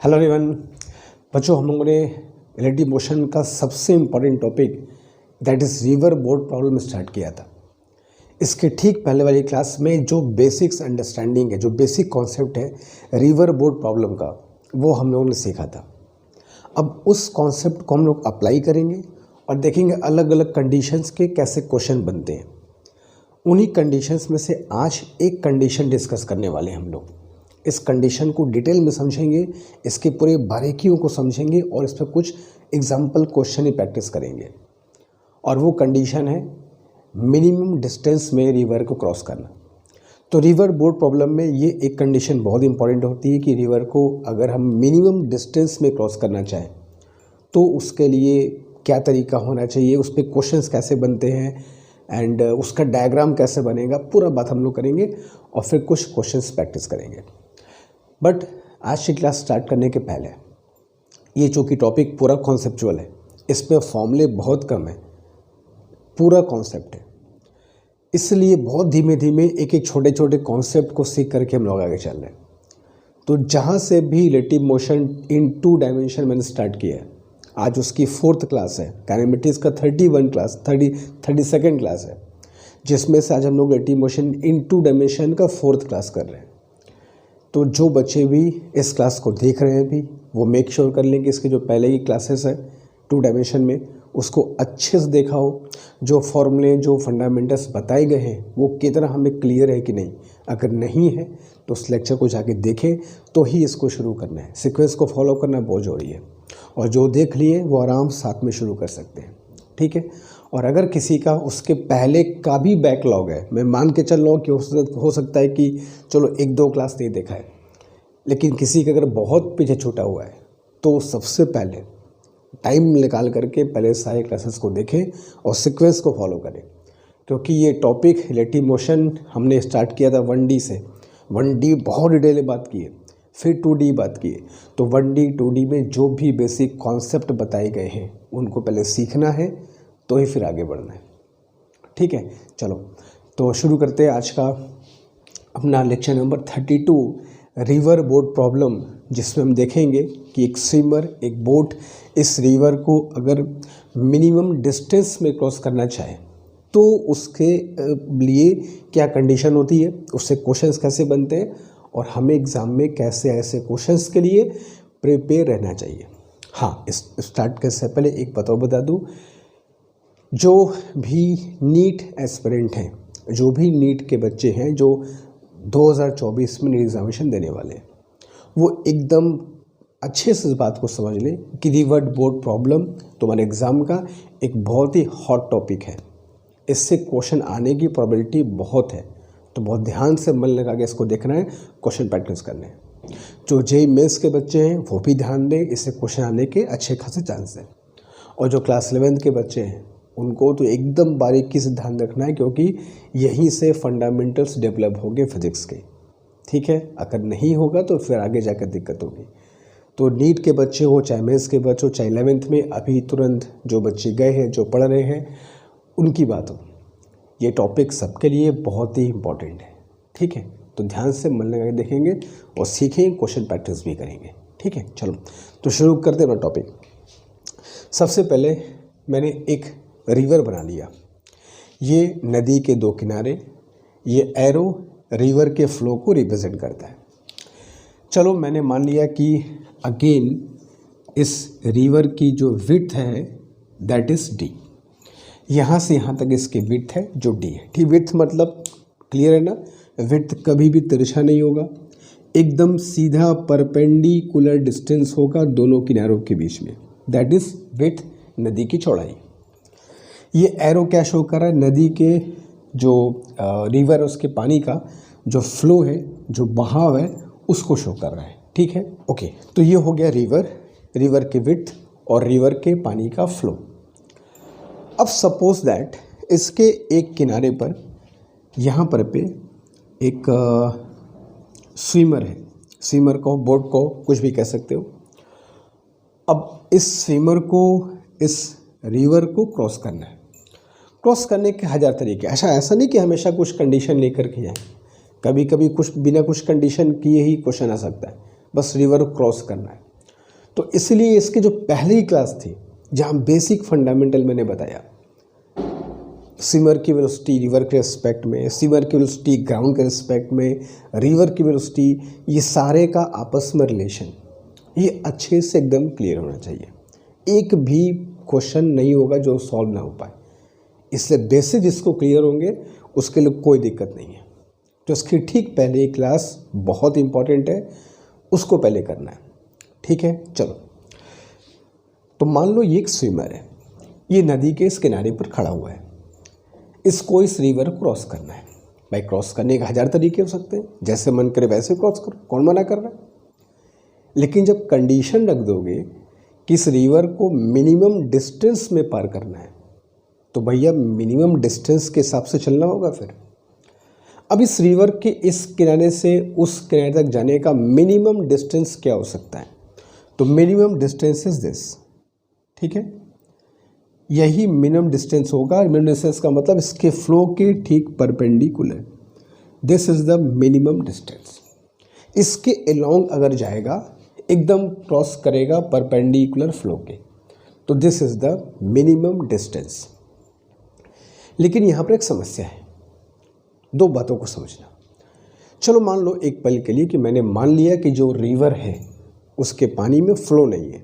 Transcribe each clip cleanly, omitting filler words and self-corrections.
Hello everyone. बच्चों, हम लोगों ने रिलेटिव मोशन का सबसे important topic that is river boat problem start किया था। इसके ठीक पहले वाली क्लास में जो बेसिक्स अंडरस्टैंडिंग है, जो बेसिक कॉन्सेप्ट है रिवर बोर्ड प्रॉब्लम का, वो हम लोगों ने सीखा था। अब उस कॉन्सेप्ट को हम लोग अप्लाई करेंगे और देखेंगे अलग अलग कंडीशंस के कैसे क्वेश्चन बनते हैं। उन्हीं कंडीशंस में से आज एक कंडीशन डिस्कस करने वाले हैं हम लोग। इस कंडीशन को डिटेल में समझेंगे, इसके पूरे बारीकियों को समझेंगे और इस पर कुछ एग्जाम्पल क्वेश्चन ही प्रैक्टिस करेंगे। और वो कंडीशन है मिनिमम डिस्टेंस में रिवर को क्रॉस करना। तो रिवर बोर्ड प्रॉब्लम में ये एक कंडीशन बहुत इंपॉर्टेंट होती है कि रिवर को अगर हम मिनिमम डिस्टेंस में क्रॉस करना चाहें तो उसके लिए क्या तरीका होना चाहिए, उस पर क्वेश्चंस कैसे बनते हैं एंड उसका डायग्राम कैसे बनेगा, पूरा बात हम लोग करेंगे और फिर कुछ क्वेश्चंस प्रैक्टिस करेंगे। बट आज की क्लास स्टार्ट करने के पहले ये चूँकि टॉपिक पूरा कॉन्सेप्चुअल है, इसमें फॉर्मूले बहुत कम है, पूरा कॉन्सेप्ट है, इसलिए बहुत धीमे धीमे एक एक छोटे छोटे कॉन्सेप्ट को सीख करके हम लोग आगे चल रहे हैं। तो जहाँ से भी रिलेटिव मोशन इन 2 डायमेंशन मैंने स्टार्ट किया है, आज उसकी 4th क्लास है। काइनेमेटिक्स का 32 क्लास है, जिसमें से आज हम लोग रिलेटिव मोशन इन 2 डायमेंशन का 4th क्लास कर रहे हैं। तो जो बच्चे भी इस क्लास को देख रहे हैं भी वो मेक श्योर कर लें कि इसके जो पहले की क्लासेस है 2 डायमेंशन में उसको अच्छे से देखा हो, जो फॉर्मूले जो फंडामेंटल्स बताए गए हैं वो कितना हमें क्लियर है कि नहीं। अगर नहीं है तो उस लेक्चर को जाके देखें तो ही इसको शुरू करना है। सीक्वेंस को फॉलो करना बहुत ज़रूरी है और जो देख लिए वो आराम साथ में शुरू कर सकते हैं, ठीक है। और अगर किसी का उसके पहले का भी बैकलॉग है, मैं मान के चल रहा हूँ कि हो सकता है कि चलो 1-2 क्लास नहीं देखा है, लेकिन किसी का अगर बहुत पीछे छूटा हुआ है तो सबसे पहले टाइम निकाल करके पहले सारे क्लासेस को देखें और सीक्वेंस को फॉलो करें। क्योंकि ये टॉपिक रिलेटिव मोशन हमने स्टार्ट किया था 1D से। 1D बहुत डिटेल में बात की है, फिर 2D बात की है। तो 1D 2D में जो भी बेसिक कॉन्सेप्ट बताए गए हैं उनको पहले सीखना है तो ही फिर आगे बढ़ना है, ठीक है। चलो तो शुरू करते हैं आज का अपना lecture number 32 river boat problem, जिसमें हम देखेंगे कि एक स्विमर, एक बोट इस रिवर को अगर मिनिमम डिस्टेंस में क्रॉस करना चाहे तो उसके लिए क्या कंडीशन होती है, उससे क्वेश्चंस कैसे बनते हैं और हमें एग्ज़ाम में कैसे ऐसे क्वेश्चंस के लिए प्रिपेयर रहना चाहिए। हाँ, इस स्टार्ट करने से पहले एक बात और बता दूँ, जो भी नीट एस्पिरेंट हैं, जो भी नीट के बच्चे हैं जो 2024 में नीट एग्जामिनेशन देने वाले हैं, वो एकदम अच्छे से इस बात को समझ लें कि रिवर बोर्ड प्रॉब्लम तुम्हारे एग्ज़ाम का एक बहुत ही हॉट टॉपिक है। इससे क्वेश्चन आने की प्रोबेबिलिटी बहुत है, तो बहुत ध्यान से मन लगा के इसको देखना है, क्वेश्चन प्रैक्टिस करने हैं। जो जेईई मेंस के बच्चे हैं वो भी ध्यान दें, इससे क्वेश्चन आने के अच्छे खासे चांस हैं। और जो क्लास 11th के बच्चे हैं उनको तो एकदम बारीकी से ध्यान रखना है, क्योंकि यहीं से फंडामेंटल्स डेवलप होंगे फिजिक्स के, ठीक है। अगर नहीं होगा तो फिर आगे जाकर दिक्कत होगी। तो नीट के बच्चे हो चाहे मेंस के बच्चे हो चाहे 11th में अभी तुरंत जो बच्चे गए हैं, जो पढ़ रहे हैं, उनकी बात हो, ये टॉपिक सबके लिए बहुत ही इम्पॉर्टेंट है, ठीक है। तो ध्यान से मन लगा के देखेंगे और सीखेंगे, क्वेश्चन प्रैक्टिस भी करेंगे, ठीक है। चलो तो शुरू करते हैं टॉपिक। सबसे पहले मैंने एक रिवर बना लिया, ये नदी के 2 किनारे, ये एरो रिवर के फ्लो को रिप्रेजेंट करता है। चलो मैंने मान लिया कि अगेन इस रिवर की जो विड्थ है दैट इज़ D। यहाँ से यहाँ तक इसकी विड्थ है जो D है, ठीक। विड्थ मतलब क्लियर है ना, विड्थ कभी भी तिरछा नहीं होगा, एकदम सीधा परपेंडिकुलर डिस्टेंस होगा दोनों किनारों के बीच में, दैट इज़ विड्थ, नदी की चौड़ाई। ये एरो क्या शो कर रहा है, नदी के जो रिवर है उसके पानी का जो फ्लो है, जो बहाव है, उसको शो कर रहा है, ठीक है, ओके। तो ये हो गया रिवर की विड्थ और रिवर के पानी का फ्लो। अब सपोज दैट इसके एक किनारे पर यहाँ पर पे एक स्विमर है, स्विमर को, बोट को, कुछ भी कह सकते हो। अब इस स्विमर को इस रिवर को क्रॉस करना है। क्रॉस करने के 1000 तरीके, ऐसा नहीं कि हमेशा कुछ कंडीशन लेकर के जाएं, कभी कभी कुछ बिना कुछ कंडीशन किए ही क्वेश्चन आ सकता है। बस रिवर क्रॉस करना है। तो इसलिए इसके जो पहली क्लास थी जहाँ बेसिक फंडामेंटल मैंने बताया, स्विमर की वेलोसिटी रिवर के रिस्पेक्ट में, स्विमर की वेलोसिटी ग्राउंड के रिस्पेक्ट में, रिवर की वेलोसिटी, ये सारे का आपस में रिलेशन, ये अच्छे से एकदम क्लियर होना चाहिए। एक भी क्वेश्चन नहीं होगा जो सॉल्व ना हो पाए। इसलिए बेसिक जिसको क्लियर होंगे उसके लिए कोई दिक्कत नहीं है। तो इसकी ठीक पहले एक क्लास बहुत इंपॉर्टेंट है, उसको पहले करना है। ठीक है, चलो। तो मान लो ये एक स्विमर है, ये नदी के इस किनारे पर खड़ा हुआ है, इसको इस रिवर क्रॉस करना है। भाई क्रॉस करने के 1000 तरीके हो सकते हैं, जैसे मन करे वैसे क्रॉस करो, कौन मना कर रहा है। लेकिन जब कंडीशन रख दोगे कि इस रिवर को मिनिमम डिस्टेंस में पार करना है, तो भैया मिनिमम डिस्टेंस के हिसाब से चलना होगा। फिर अब इस रिवर के इस किनारे से उस किनारे तक जाने का मिनिमम डिस्टेंस क्या हो सकता है? तो मिनिमम डिस्टेंस इज दिस। ठीक है, यही मिनिमम डिस्टेंस होगा। मिनिमम डिस्टेंस का मतलब इसके फ्लो के ठीक perpendicular, this is the minimum distance. इसके अलोंग अगर जाएगा, एकदम क्रॉस करेगा परपेंडिकुलर फ्लो के, तो this is the minimum distance. लेकिन यहाँ पर एक समस्या है, दो बातों को समझना। चलो मान लो एक पल के लिए कि मैंने मान लिया कि जो रिवर है उसके पानी में फ्लो नहीं है,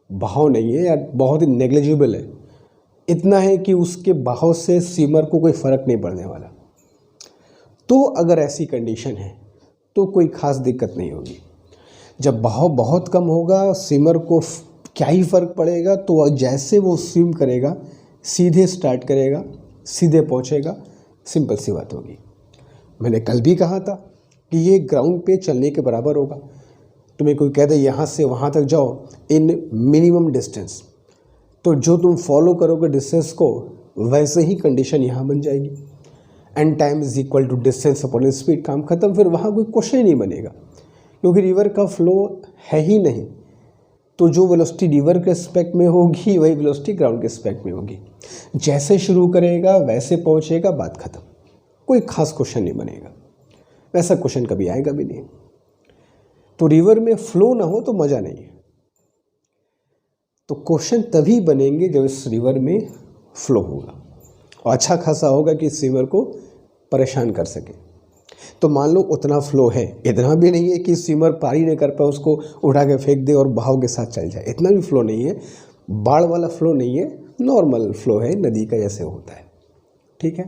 बहाव नहीं है, या बहुत ही नेग्लिजिबल है, इतना है कि उसके बहाव से स्विमर को कोई फ़र्क नहीं पड़ने वाला। तो अगर ऐसी कंडीशन है तो कोई ख़ास दिक्कत नहीं होगी। जब बहाव बहुत कम होगा, स्विमर को क्या ही फ़र्क पड़ेगा। तो जैसे वो स्विम करेगा, सीधे स्टार्ट करेगा, सीधे पहुंचेगा, सिंपल सी बात होगी। मैंने कल भी कहा था कि ये ग्राउंड पे चलने के बराबर होगा। तुम्हें कोई कहता है यहाँ से वहाँ तक जाओ इन मिनिमम डिस्टेंस, तो जो तुम फॉलो करोगे डिस्टेंस को, वैसे ही कंडीशन यहाँ बन जाएगी। And time is equal to distance upon speed, काम खत्म। फिर वहाँ कोई क्वेश्चन ही नहीं बनेगा, क्योंकि रिवर का फ्लो है ही नहीं। तो जो वेलोसिटी रिवर के रिस्पेक्ट में होगी वही वेलोसिटी ग्राउंड के रिस्पेक्ट में होगी। जैसे शुरू करेगा वैसे पहुँचेगा, बात खत्म। कोई खास क्वेश्चन नहीं बनेगा, वैसा क्वेश्चन कभी आएगा भी नहीं। तो रिवर में फ्लो ना हो तो मज़ा नहीं है। तो क्वेश्चन तभी बनेंगे जब इस रिवर में फ्लो होगा और अच्छा खासा होगा कि इस रिवर को परेशान कर सके। तो मान लो उतना फ्लो है, इतना भी नहीं है कि स्विमर पार ही नहीं कर पाए, उसको उठा के फेंक दे और बहाव के साथ चल जाए, इतना भी फ्लो नहीं है। बाढ़ वाला फ्लो नहीं है, नॉर्मल फ्लो है, नदी का जैसे होता है। ठीक है,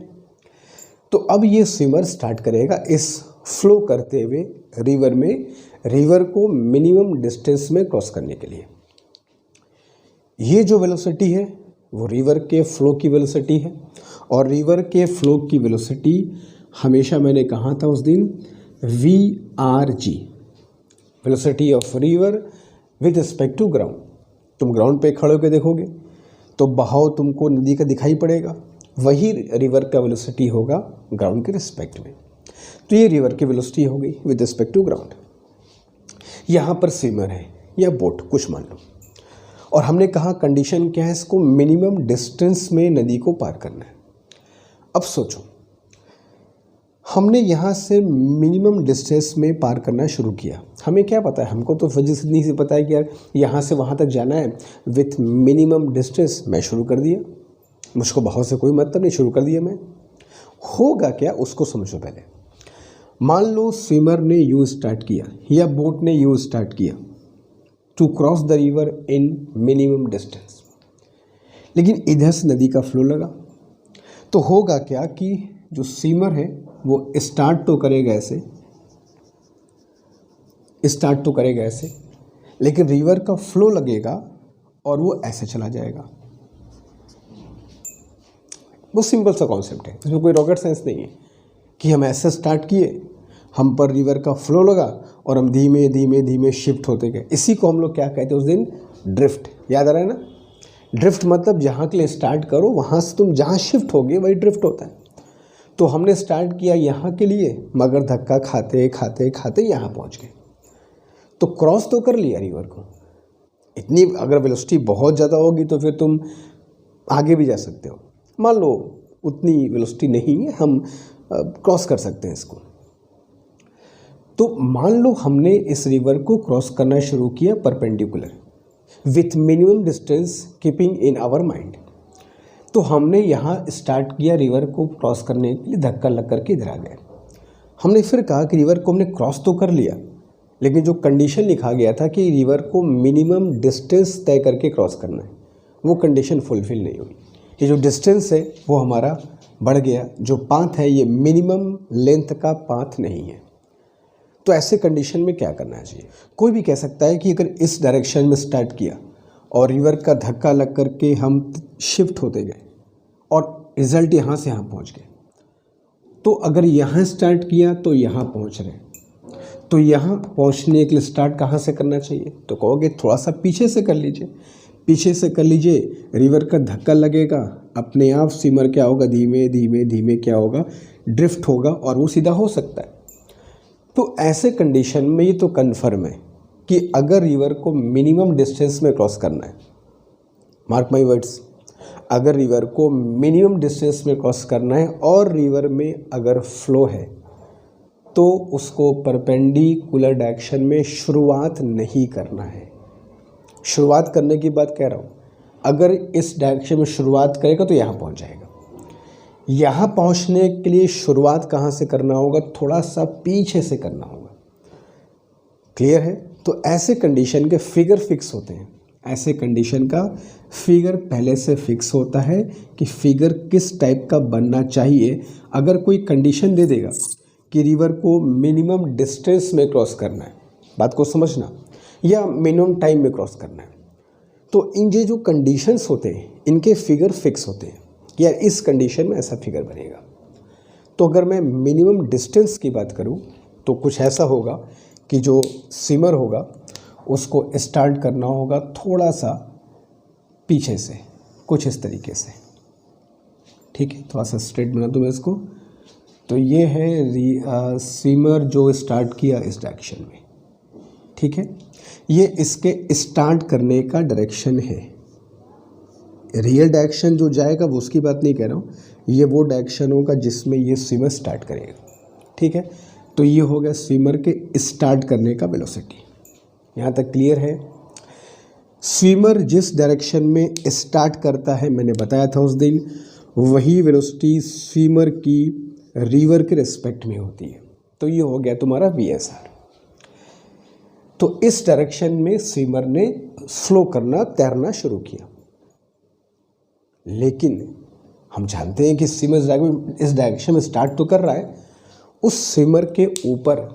तो अब ये स्विमर स्टार्ट करेगा इस फ्लो करते हुए रिवर में, रिवर को मिनिमम डिस्टेंस में क्रॉस करने के लिए। ये जो वेलोसिटी है वो रिवर के फ्लो की वेलोसिटी है, और रिवर के फ्लो की वेलोसिटी हमेशा मैंने कहा था उस दिन VRG, velocity of river with respect to ground. तुम ग्राउंड पे खड़े होकर देखोगे तो बहाव तुमको नदी का दिखाई पड़ेगा, वही रिवर का वेलोसिटी होगा ग्राउंड के रिस्पेक्ट में। तो ये रिवर की वेलोसिटी हो गई विद रिस्पेक्ट टू ग्राउंड। यहाँ पर स्विमर है या बोट कुछ मान लो, और हमने कहा कंडीशन क्या है, इसको मिनिमम डिस्टेंस में नदी को पार करना है। अब सोचो, हमने यहाँ से मिनिमम डिस्टेंस में पार करना शुरू किया। हमें क्या पता है, हमको तो फिजिक्स इतनी सी पता है कि यार यहाँ से वहाँ तक जाना है विथ मिनिमम डिस्टेंस। मैं शुरू कर दिया, मुझको बहुत से कोई मतलब नहीं, शुरू कर दिया मैं। होगा क्या उसको समझो पहले। मान लो स्विमर ने यू स्टार्ट किया या बोट ने यू स्टार्ट किया to cross the river in minimum distance, लेकिन इधर से नदी का फ्लो लगा। तो होगा क्या कि जो स्विमर है वो स्टार्ट तो करेगा ऐसे, लेकिन रिवर का फ्लो लगेगा और वो ऐसे चला जाएगा। वो सिंपल सा कॉन्सेप्ट है, इसमें कोई रॉकेट साइंस नहीं है कि हम ऐसे स्टार्ट किए, हम पर रिवर का फ्लो लगा और हम धीमे धीमे धीमे शिफ्ट होते गए। इसी को हम लोग क्या कहते हैं उस दिन, ड्रिफ्ट। याद आ रहा है ना? ड्रिफ्ट मतलब जहाँ के लिए स्टार्ट करो वहाँ से तुम जहाँ शिफ्ट होगे वही ड्रिफ्ट होता है। तो हमने स्टार्ट किया यहाँ के लिए, मगर धक्का खाते खाते खाते यहाँ पहुँच गए। तो क्रॉस तो कर लिया रिवर को। इतनी अगर वेलोसिटी बहुत ज़्यादा होगी तो फिर तुम आगे भी जा सकते हो। मान लो उतनी वेलोसिटी नहीं है, हम क्रॉस कर सकते हैं इसको। तो मान लो हमने इस रिवर को क्रॉस करना शुरू किया perpendicular, with minimum distance keeping in our mind. तो हमने यहाँ स्टार्ट किया रिवर को क्रॉस करने के लिए, धक्का लग करके इधर आ गए। हमने फिर कहा कि रिवर को हमने क्रॉस तो कर लिया, लेकिन जो कंडीशन लिखा गया था कि रिवर को मिनिमम डिस्टेंस तय करके क्रॉस करना है, वो कंडीशन फुलफिल नहीं हुई। ये जो डिस्टेंस है वो हमारा बढ़ गया, जो पाथ है ये मिनिमम लेंथ का पाथ नहीं है। तो ऐसे कंडीशन में क्या करना चाहिए? कोई भी कह सकता है कि अगर इस डायरेक्शन में स्टार्ट किया और रिवर का धक्का लग करके हम शिफ्ट होते गए और रिज़ल्ट यहाँ से यहाँ पहुँच गए, तो अगर यहाँ स्टार्ट किया तो यहाँ पहुँच रहे, तो यहाँ पहुँचने के लिए स्टार्ट कहाँ से करना चाहिए? तो कहोगे थोड़ा सा पीछे से कर लीजिए। पीछे से कर लीजिए, रिवर का धक्का लगेगा, अपने आप स्विमर क्या होगा, धीमे धीमे धीमे क्या होगा, ड्रिफ्ट होगा और वो सीधा हो सकता है। तो ऐसे कंडीशन में ये तो कन्फर्म है कि अगर रिवर को मिनिमम डिस्टेंस में क्रॉस करना है, मार्क माई वर्ड्स, अगर रिवर को मिनिमम डिस्टेंस में क्रॉस करना है और रिवर में अगर फ्लो है तो उसको परपेंडिकुलर डायरेक्शन में शुरुआत नहीं करना है। शुरुआत करने की बात कह रहा हूँ, अगर इस डायरेक्शन में शुरुआत करेगा तो यहाँ पहुँच जाएगा। यहाँ पहुँचने के लिए शुरुआत कहाँ से करना होगा? थोड़ा सा पीछे से करना होगा। क्लियर है? तो ऐसे कंडीशन के फिगर फिक्स होते हैं। ऐसे कंडीशन का फिगर पहले से फिक्स होता है कि फिगर किस टाइप का बनना चाहिए। अगर कोई कंडीशन दे देगा कि रिवर को मिनिमम डिस्टेंस में क्रॉस करना है, बात को समझना, या मिनिमम टाइम में क्रॉस करना है, तो इन ये जो कंडीशंस होते हैं इनके फिगर फिक्स होते हैं कि यार इस कंडीशन में ऐसा फिगर बनेगा। तो अगर मैं मिनिमम डिस्टेंस की बात करूं तो कुछ ऐसा होगा कि जो स्विमर होगा उसको स्टार्ट करना होगा थोड़ा सा पीछे से, कुछ इस तरीके से। ठीक है, थोड़ा सा स्ट्रेट बना दूँ मैं इसको। तो ये है स्विमर जो स्टार्ट किया इस डायरेक्शन में। ठीक है, ये इसके स्टार्ट करने का डायरेक्शन है। रियल डायरेक्शन जो जाएगा वो उसकी बात नहीं कह रहा हूँ, ये वो डायरेक्शन होगा जिसमें ये स्विमर स्टार्ट करेगा। ठीक है, तो ये हो गया स्विमर के स्टार्ट करने का वेलोसिटी। यहाँ तक क्लियर है? स्विमर जिस डायरेक्शन में स्टार्ट करता है, मैंने बताया था उस दिन, वही वेलोसिटी स्विमर की रिवर के रिस्पेक्ट में होती है। तो ये हो गया तुम्हारा VSR। तो इस डायरेक्शन में स्विमर ने फ्लो करना, तैरना शुरू किया, लेकिन हम जानते हैं कि स्विमर इस डायरेक्शन में स्टार्ट तो कर रहा है, उस स्विमर के ऊपर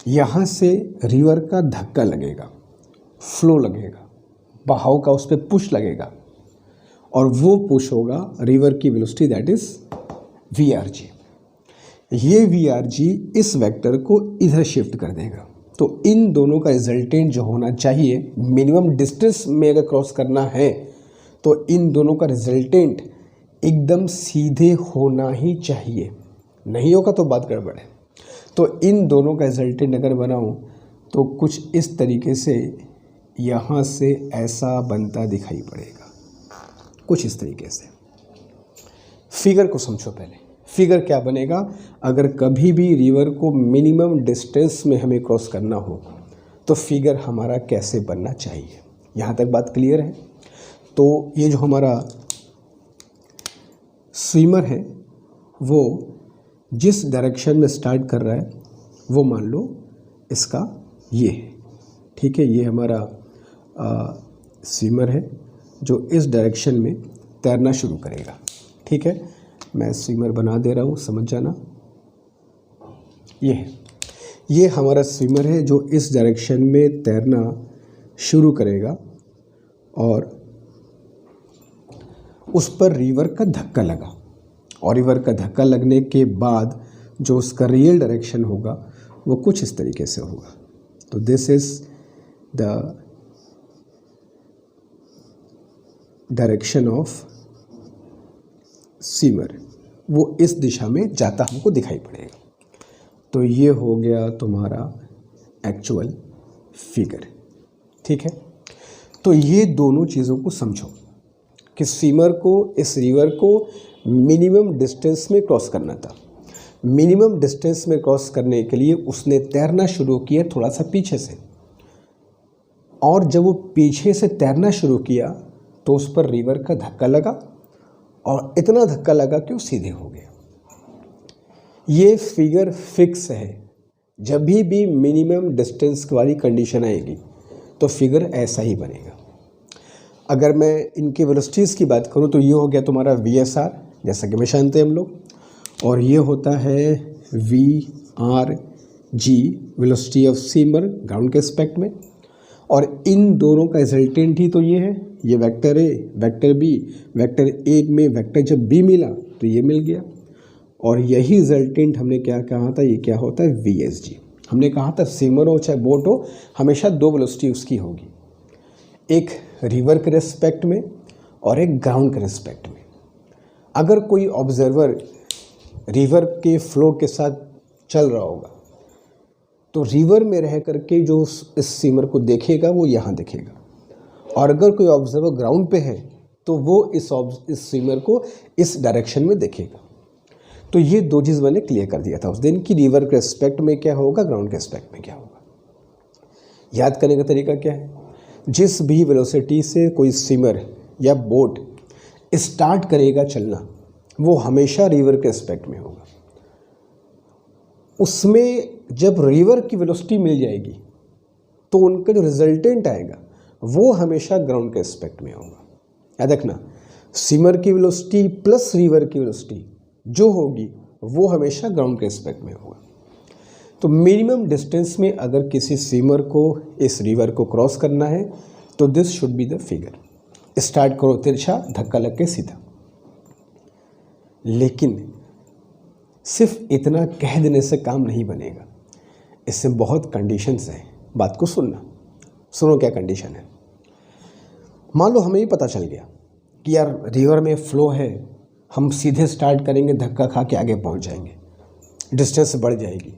यहाँ से रिवर का धक्का लगेगा, फ्लो लगेगा, बहाव का उस पर पुश लगेगा, और वो पुश होगा रिवर की वेलोसिटी, दैट इज VRG। ये VRG इस वेक्टर को इधर शिफ्ट कर देगा। तो इन दोनों का रिजल्टेंट जो होना चाहिए, मिनिमम डिस्टेंस में अगर क्रॉस करना है तो इन दोनों का रिजल्टेंट एकदम सीधे होना ही चाहिए, नहीं होगा तो बात गड़बड़ है। तो इन दोनों का रिजल्टेंट अगर बनाऊं तो कुछ इस तरीके से यहाँ से ऐसा बनता दिखाई पड़ेगा, कुछ इस तरीके से। फिगर को समझो पहले, फिगर क्या बनेगा? अगर कभी भी रिवर को मिनिमम डिस्टेंस में हमें क्रॉस करना हो तो फिगर हमारा कैसे बनना चाहिए। यहाँ तक बात क्लियर है? तो ये जो हमारा स्विमर है वो जिस डायरेक्शन में स्टार्ट कर रहा है वो मान लो इसका ये है। ठीक है, ये हमारा स्विमर है जो इस डायरेक्शन में तैरना शुरू करेगा। ठीक है, मैं स्विमर बना दे रहा हूँ, समझ जाना। ये है, ये हमारा स्विमर है जो इस डायरेक्शन में तैरना शुरू करेगा और उस पर रिवर का धक्का लगा, और रिवर का धक्का लगने के बाद जो उसका रियल डायरेक्शन होगा वो कुछ इस तरीके से होगा। तो this is the direction of swimmer, वो इस दिशा में जाता हमको दिखाई पड़ेगा। तो ये हो गया तुम्हारा एक्चुअल फिगर। ठीक है, तो ये दोनों चीज़ों को समझो कि स्विमर को इस रिवर को मिनिमम डिस्टेंस में क्रॉस करना था। मिनिमम डिस्टेंस में क्रॉस करने के लिए उसने तैरना शुरू किया थोड़ा सा पीछे से, और जब वो पीछे से तैरना शुरू किया तो उस पर रिवर का धक्का लगा और इतना धक्का लगा कि वो सीधे हो गया। ये फिगर फिक्स है, जब भी मिनिमम डिस्टेंस वाली कंडीशन आएगी तो फिगर ऐसा ही बनेगा। अगर मैं इनके वेलोसिटीज़ की बात करूं तो ये हो गया तुम्हारा VSR, जैसा कि मैं जानते हैं हम लोग, और ये होता है VRG, velocity of steamer ground के एस्पेक्ट में। और इन दोनों का रिजल्टेंट ही तो ये है, ये vector A, vector B, vector A में वेक्टर जब B मिला तो ये मिल गया, और यही रिजल्टेंट हमने क्या कहा था, ये क्या होता है VSG। हमने कहा था स्टीमर हो चाहे बोट हो, हमेशा दो वेलोसिटी उसकी होगी, एक रिवर के रिस्पेक्ट में और एक ग्राउंड के रिस्पेक्ट में। अगर कोई ऑब्जर्वर रिवर के फ्लो के साथ चल रहा होगा तो रिवर में रह करके जो इस स्टीमर को देखेगा वो यहाँ देखेगा, और अगर कोई ऑब्जर्वर ग्राउंड पे है तो वो इस स्टीमर को इस डायरेक्शन में देखेगा। तो ये दो चीज़ मैंने क्लियर कर दिया था उस दिन कि रिवर के रिस्पेक्ट में क्या होगा, ग्राउंड के रिस्पेक्ट में क्या होगा। याद करने का तरीका क्या है, जिस भी वेलोसिटी से कोई स्टीमर या बोट स्टार्ट करेगा चलना वो हमेशा रिवर के रिस्पेक्ट में होगा। उसमें जब रिवर की वेलोसिटी मिल जाएगी तो उनका जो रिजल्टेंट आएगा वो हमेशा ग्राउंड के रिस्पेक्ट में होगा। याद रखना, स्टीमर की वेलोसिटी प्लस रिवर की वेलोसिटी जो होगी वो हमेशा ग्राउंड के रिस्पेक्ट में होगा। तो मिनिमम डिस्टेंस में अगर किसी स्टीमर को इस रिवर को क्रॉस करना है तो this should be the figure. Start करो तिरछा, धक्का लग के सीधा। लेकिन सिर्फ इतना कह देने से काम नहीं बनेगा, इससे बहुत कंडीशंस हैं। बात को सुनो क्या कंडीशन है। मान लो हमें ही पता चल गया कि यार रिवर में फ्लो है, हम सीधे स्टार्ट करेंगे, धक्का खा के आगे पहुंच जाएंगे, डिस्टेंस बढ़ जाएगी,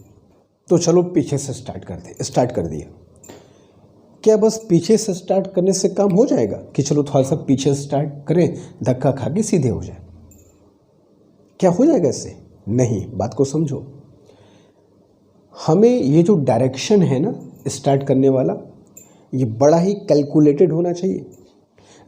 तो चलो पीछे से स्टार्ट कर दिया। क्या बस पीछे से स्टार्ट करने से काम हो जाएगा कि चलो थोड़ा सा पीछे से स्टार्ट करें, धक्का खा के सीधे हो जाए? क्या हो जाएगा इससे? नहीं, बात को समझो। हमें ये जो डायरेक्शन है ना स्टार्ट करने वाला, ये बड़ा ही कैलकुलेटेड होना चाहिए।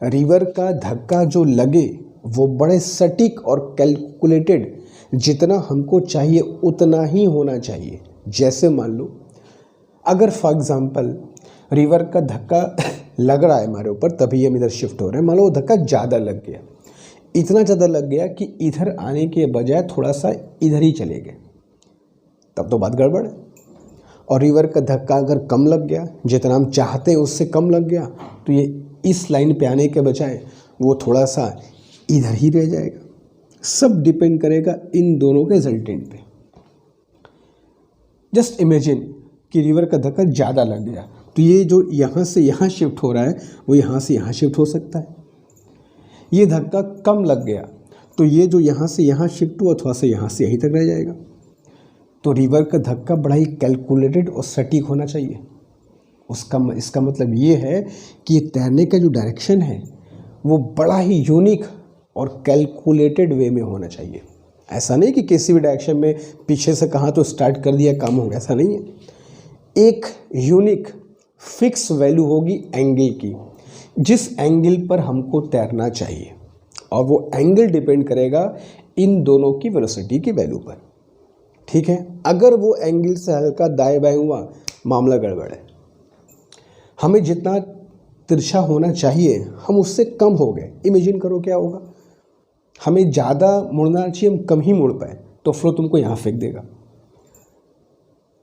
रिवर का धक्का जो लगे वो बड़े सटीक और कैलकुलेटेड, जितना हमको चाहिए उतना ही होना चाहिए। जैसे मान लो अगर फॉर एग्जांपल रिवर का धक्का लग रहा है हमारे ऊपर, तभी हम इधर शिफ्ट हो रहे हैं, मान लो वो धक्का ज़्यादा लग गया, इतना ज़्यादा लग गया कि इधर आने के बजाय थोड़ा सा इधर ही चले गए, तब तो बात गड़बड़ है। और रिवर का धक्का अगर कम लग गया, जितना हम चाहते हैं उससे कम लग गया, तो ये इस लाइन पे आने के बजाय वो थोड़ा सा इधर ही रह जाएगा। सब डिपेंड करेगा इन दोनों के रिजल्टेंट पे। जस्ट इमेजिन कि रिवर का धक्का ज़्यादा लग गया, तो ये जो यहाँ से यहाँ शिफ्ट हो रहा है वो यहाँ से यहाँ शिफ्ट हो सकता है। ये धक्का कम लग गया तो ये जो यहाँ से यहाँ शिफ्ट हुआ थोड़ा सा यहाँ से यहीं तक रह जाएगा। तो रिवर का धक्का बड़ा ही कैलकुलेटेड और सटीक होना चाहिए। इसका मतलब ये है कि ये तैरने का जो डायरेक्शन है वो बड़ा ही यूनिक और कैलकुलेटेड वे में होना चाहिए। ऐसा नहीं कि किसी भी डायरेक्शन में पीछे से कहाँ तो स्टार्ट कर दिया काम हो गया, ऐसा नहीं है। एक यूनिक फिक्स वैल्यू होगी एंगल की, जिस एंगल पर हमको तैरना चाहिए, और वो एंगल डिपेंड करेगा इन दोनों की वेलोसिटी की वैल्यू पर। ठीक है, अगर वो एंगल से हल्का दाएं बाएं हुआ, मामला गड़बड़ है। हमें जितना तिरछा होना चाहिए हम उससे कम हो गए, इमेजिन करो क्या होगा। हमें ज़्यादा मुड़ना चाहिए, हम कम ही मुड़ पाए तो फ्लो तुमको यहाँ फेंक देगा।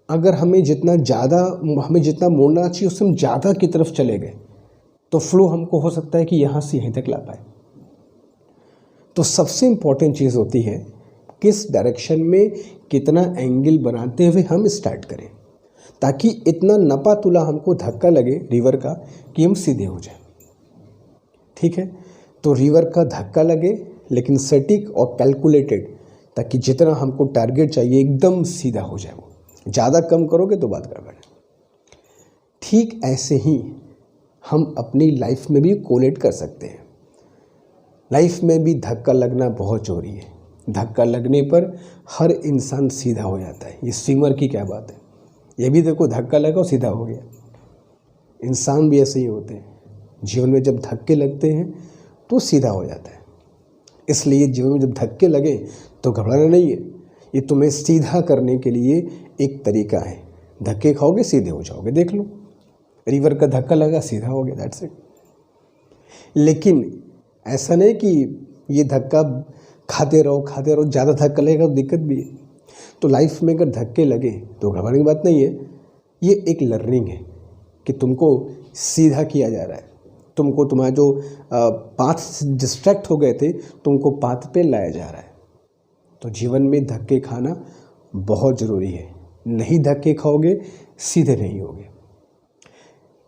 अगर हमें जितना मोड़ना चाहिए उससे हम ज़्यादा की तरफ चले गए तो फ्लो हमको हो सकता है कि यहाँ से यहीं तक ला पाए। तो सबसे इम्पॉर्टेंट चीज़ होती है किस डायरेक्शन में कितना एंगल बनाते हुए हम स्टार्ट करें, ताकि इतना नपा तुला हमको धक्का लगे रिवर का कि हम सीधे हो जाए। ठीक है, तो रिवर का धक्का लगे लेकिन सटीक और कैलकुलेटेड, ताकि जितना हमको टारगेट चाहिए एकदम सीधा हो जाए। वो ज़्यादा कम करोगे तो बात गड़बड़ है। ठीक ऐसे ही हम अपनी लाइफ में भी कोलेट कर सकते हैं। लाइफ में भी धक्का लगना बहुत ज़रूरी है। धक्का लगने पर हर इंसान सीधा हो जाता है। ये स्विमर की क्या बात है, ये भी देखो धक्का लगा और सीधा हो गया। इंसान भी ऐसे ही होते हैं, जीवन में जब धक्के लगते हैं तो सीधा हो जाता है। इसलिए जीवन में जब धक्के लगे तो घबराना नहीं है, ये तुम्हें सीधा करने के लिए एक तरीका है। धक्के खाओगे सीधे हो जाओगे, देख लो, रिवर का धक्का लगा सीधा हो गया, दैट्स इट। लेकिन ऐसा नहीं कि ये धक्का खाते रहो, ज़्यादा धक्का लगेगा तो दिक्कत भी है। तो लाइफ में अगर धक्के लगे तो घबराने की बात नहीं है, ये एक लर्निंग है कि तुमको सीधा किया जा रहा है, तुमको तुम्हारा जो पाथ से डिस्ट्रैक्ट हो गए थे तुमको पाथ पे लाया जा रहा है। तो जीवन में धक्के खाना बहुत ज़रूरी है, नहीं धक्के खाओगे सीधे नहीं होगे।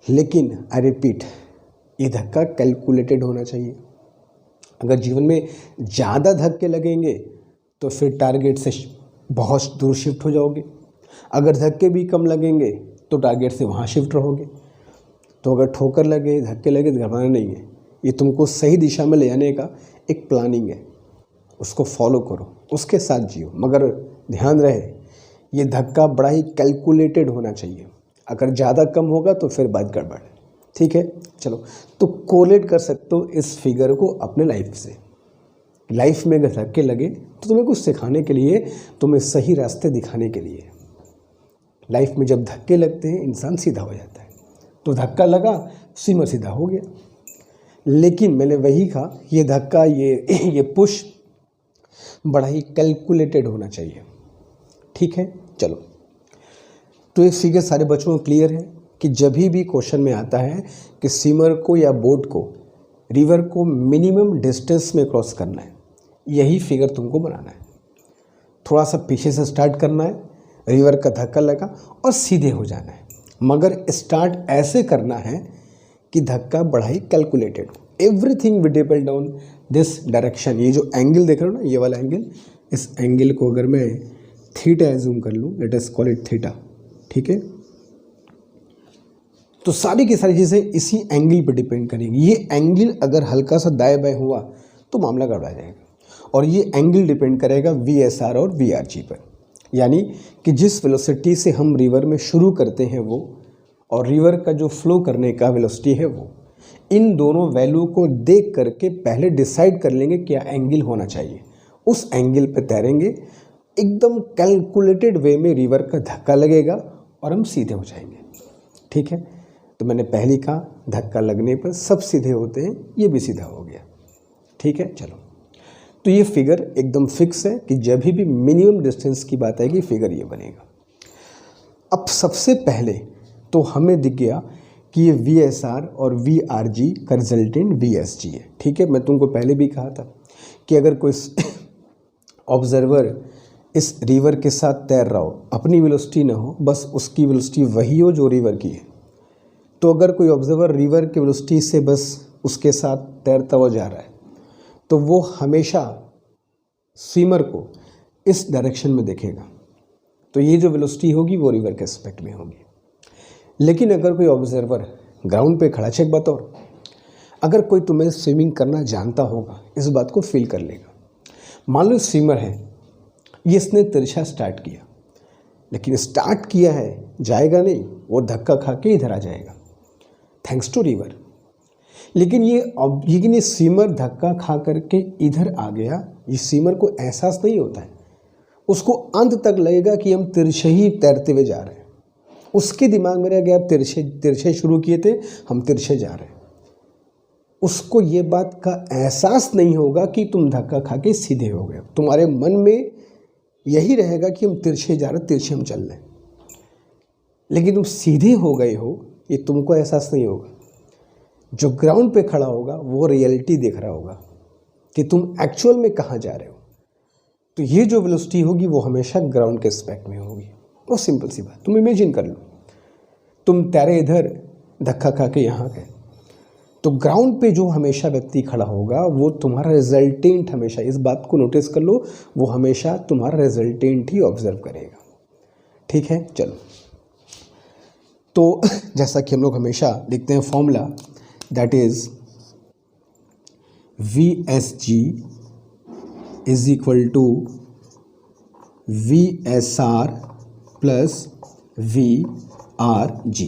लेकिन आई रिपीट, ये धक्का कैलकुलेटेड होना चाहिए। अगर जीवन में ज़्यादा धक्के लगेंगे तो फिर टारगेट से बहुत दूर शिफ्ट हो जाओगे, अगर धक्के भी कम लगेंगे तो टारगेट से वहाँ शिफ्ट रहोगे। तो अगर ठोकर लगे, धक्के लगे तो घबराना नहीं है, ये तुमको सही दिशा में ले जाने का एक प्लानिंग है, उसको फॉलो करो, उसके साथ जियो। मगर ध्यान रहे ये धक्का बड़ा ही कैलकुलेटेड होना चाहिए, अगर ज़्यादा कम होगा तो फिर बात गड़बड़ है। ठीक है, चलो, तो कोलेट कर सकते हो इस फिगर को अपने लाइफ से। लाइफ में अगर धक्के लगे तो तुम्हें कुछ सिखाने के लिए, तुम्हें सही रास्ते दिखाने के लिए। लाइफ में जब धक्के लगते हैं इंसान सीधा हो जाता है, तो धक्का लगा सीमा सीधा हो गया। लेकिन मैंने वही कहा, ये धक्का, ये पुश बड़ा ही कैलकुलेटेड होना चाहिए। ठीक है, चलो, तो ये फिगर सारे बच्चों को क्लियर है कि जब भी क्वेश्चन में आता है कि स्विमर को या बोट को रिवर को मिनिमम डिस्टेंस में क्रॉस करना है, यही फिगर तुमको बनाना है। थोड़ा सा पीछे से स्टार्ट करना है, रिवर का धक्का लगा और सीधे हो जाना है, मगर स्टार्ट ऐसे करना है कि धक्का बड़ा ही कैलकुलेटेड हो। Everything will depend on this direction. ये जो एंगल देख रहे हो ना, ये वाला एंगल, इस एंगल को अगर मैं थीटा एज्यूम कर लूँ, let us call it theta, ठीक है, तो सारी की सारी चीज़ें इसी एंगल पर डिपेंड करेंगी। ये एंगल अगर हल्का सा दाएं बाएं हुआ तो मामला गड़बड़ा जाएगा, और ये एंगल डिपेंड करेगा VSR और VRG पर, यानी कि जिस वेलोसिटी से हम रिवर में शुरू करते हैं वो, और रिवर का जो फ्लो करने का वेलोसिटी है वो, इन दोनों वैल्यू को देख करके पहले डिसाइड कर लेंगे क्या एंगल होना चाहिए, उस एंगल पे तैरेंगे। एकदम कैलकुलेटेड वे में रिवर का धक्का लगेगा और हम सीधे हो जाएंगे। ठीक है, तो मैंने पहले कहा धक्का लगने पर सब सीधे होते हैं, ये भी सीधा हो गया। ठीक है, चलो, तो ये फिगर एकदम फिक्स है कि जब भी मिनिमम डिस्टेंस की बात आएगी फिगर ये बनेगा। अब सबसे पहले तो हमें दिख गया कि ये VSR और VRG का रिजल्टेंट VSG है। ठीक है, मैं तुमको पहले भी कहा था कि अगर कोई ऑब्जर्वर इस रिवर के साथ तैर रहा हो, अपनी वेलोसिटी ना हो, बस उसकी वेलोसिटी वही हो जो रिवर की है, तो अगर कोई ऑब्जर्वर रिवर की वेलोसिटी से बस उसके साथ तैरता हुआ जा रहा है तो वो हमेशा स्विमर को इस डायरेक्शन में देखेगा, तो ये जो वेलोसिटी होगी वो रिवर के एस्पेक्ट में होगी। लेकिन अगर कोई ऑब्जर्वर ग्राउंड पे खड़ा, चेक बताओ, अगर कोई तुम्हें स्विमिंग करना जानता होगा इस बात को फील कर लेगा। मान लो स्विमर है, ये इसने तिरछा स्टार्ट किया, लेकिन स्टार्ट किया है, जाएगा नहीं, वो धक्का खा के इधर आ जाएगा थैंक्स टू रिवर। लेकिन ये स्विमर धक्का खा करके इधर आ गया, ये स्विमर को एहसास नहीं होता है, उसको अंत तक लगेगा कि हम तिरछे ही तैरते हुए जा रहे हैं। उसके दिमाग में रह गया, आप तिरछे शुरू किए थे, हम तिरछे जा रहे हैं। उसको ये बात का एहसास नहीं होगा कि तुम धक्का खा के सीधे हो गए। तुम्हारे मन में यही रहेगा कि हम तिरछे जा रहे, तिरछे हम चल रहे हैं, लेकिन तुम सीधे हो गए हो ये तुमको एहसास नहीं होगा। जो ग्राउंड पे खड़ा होगा वो रियलिटी देख रहा होगा कि तुम एक्चुअल में कहाँ जा रहे हो। तो ये जो वेलोसिटी होगी वो हमेशा ग्राउंड के एस्पेक्ट में होगी। बहुत सिंपल सी बात, तुम इमेजिन कर लो, तुम तैरे इधर, धक्का खा के यहाँ गए, तो ग्राउंड पे जो हमेशा व्यक्ति खड़ा होगा वो तुम्हारा रिजल्टेंट, हमेशा इस बात को नोटिस कर लो, वो हमेशा तुम्हारा रिजल्टेंट ही ऑब्जर्व करेगा। ठीक है, चलो, तो जैसा कि हम लोग हमेशा लिखते हैं formula, that is VSG is equal to VSR plus VRG।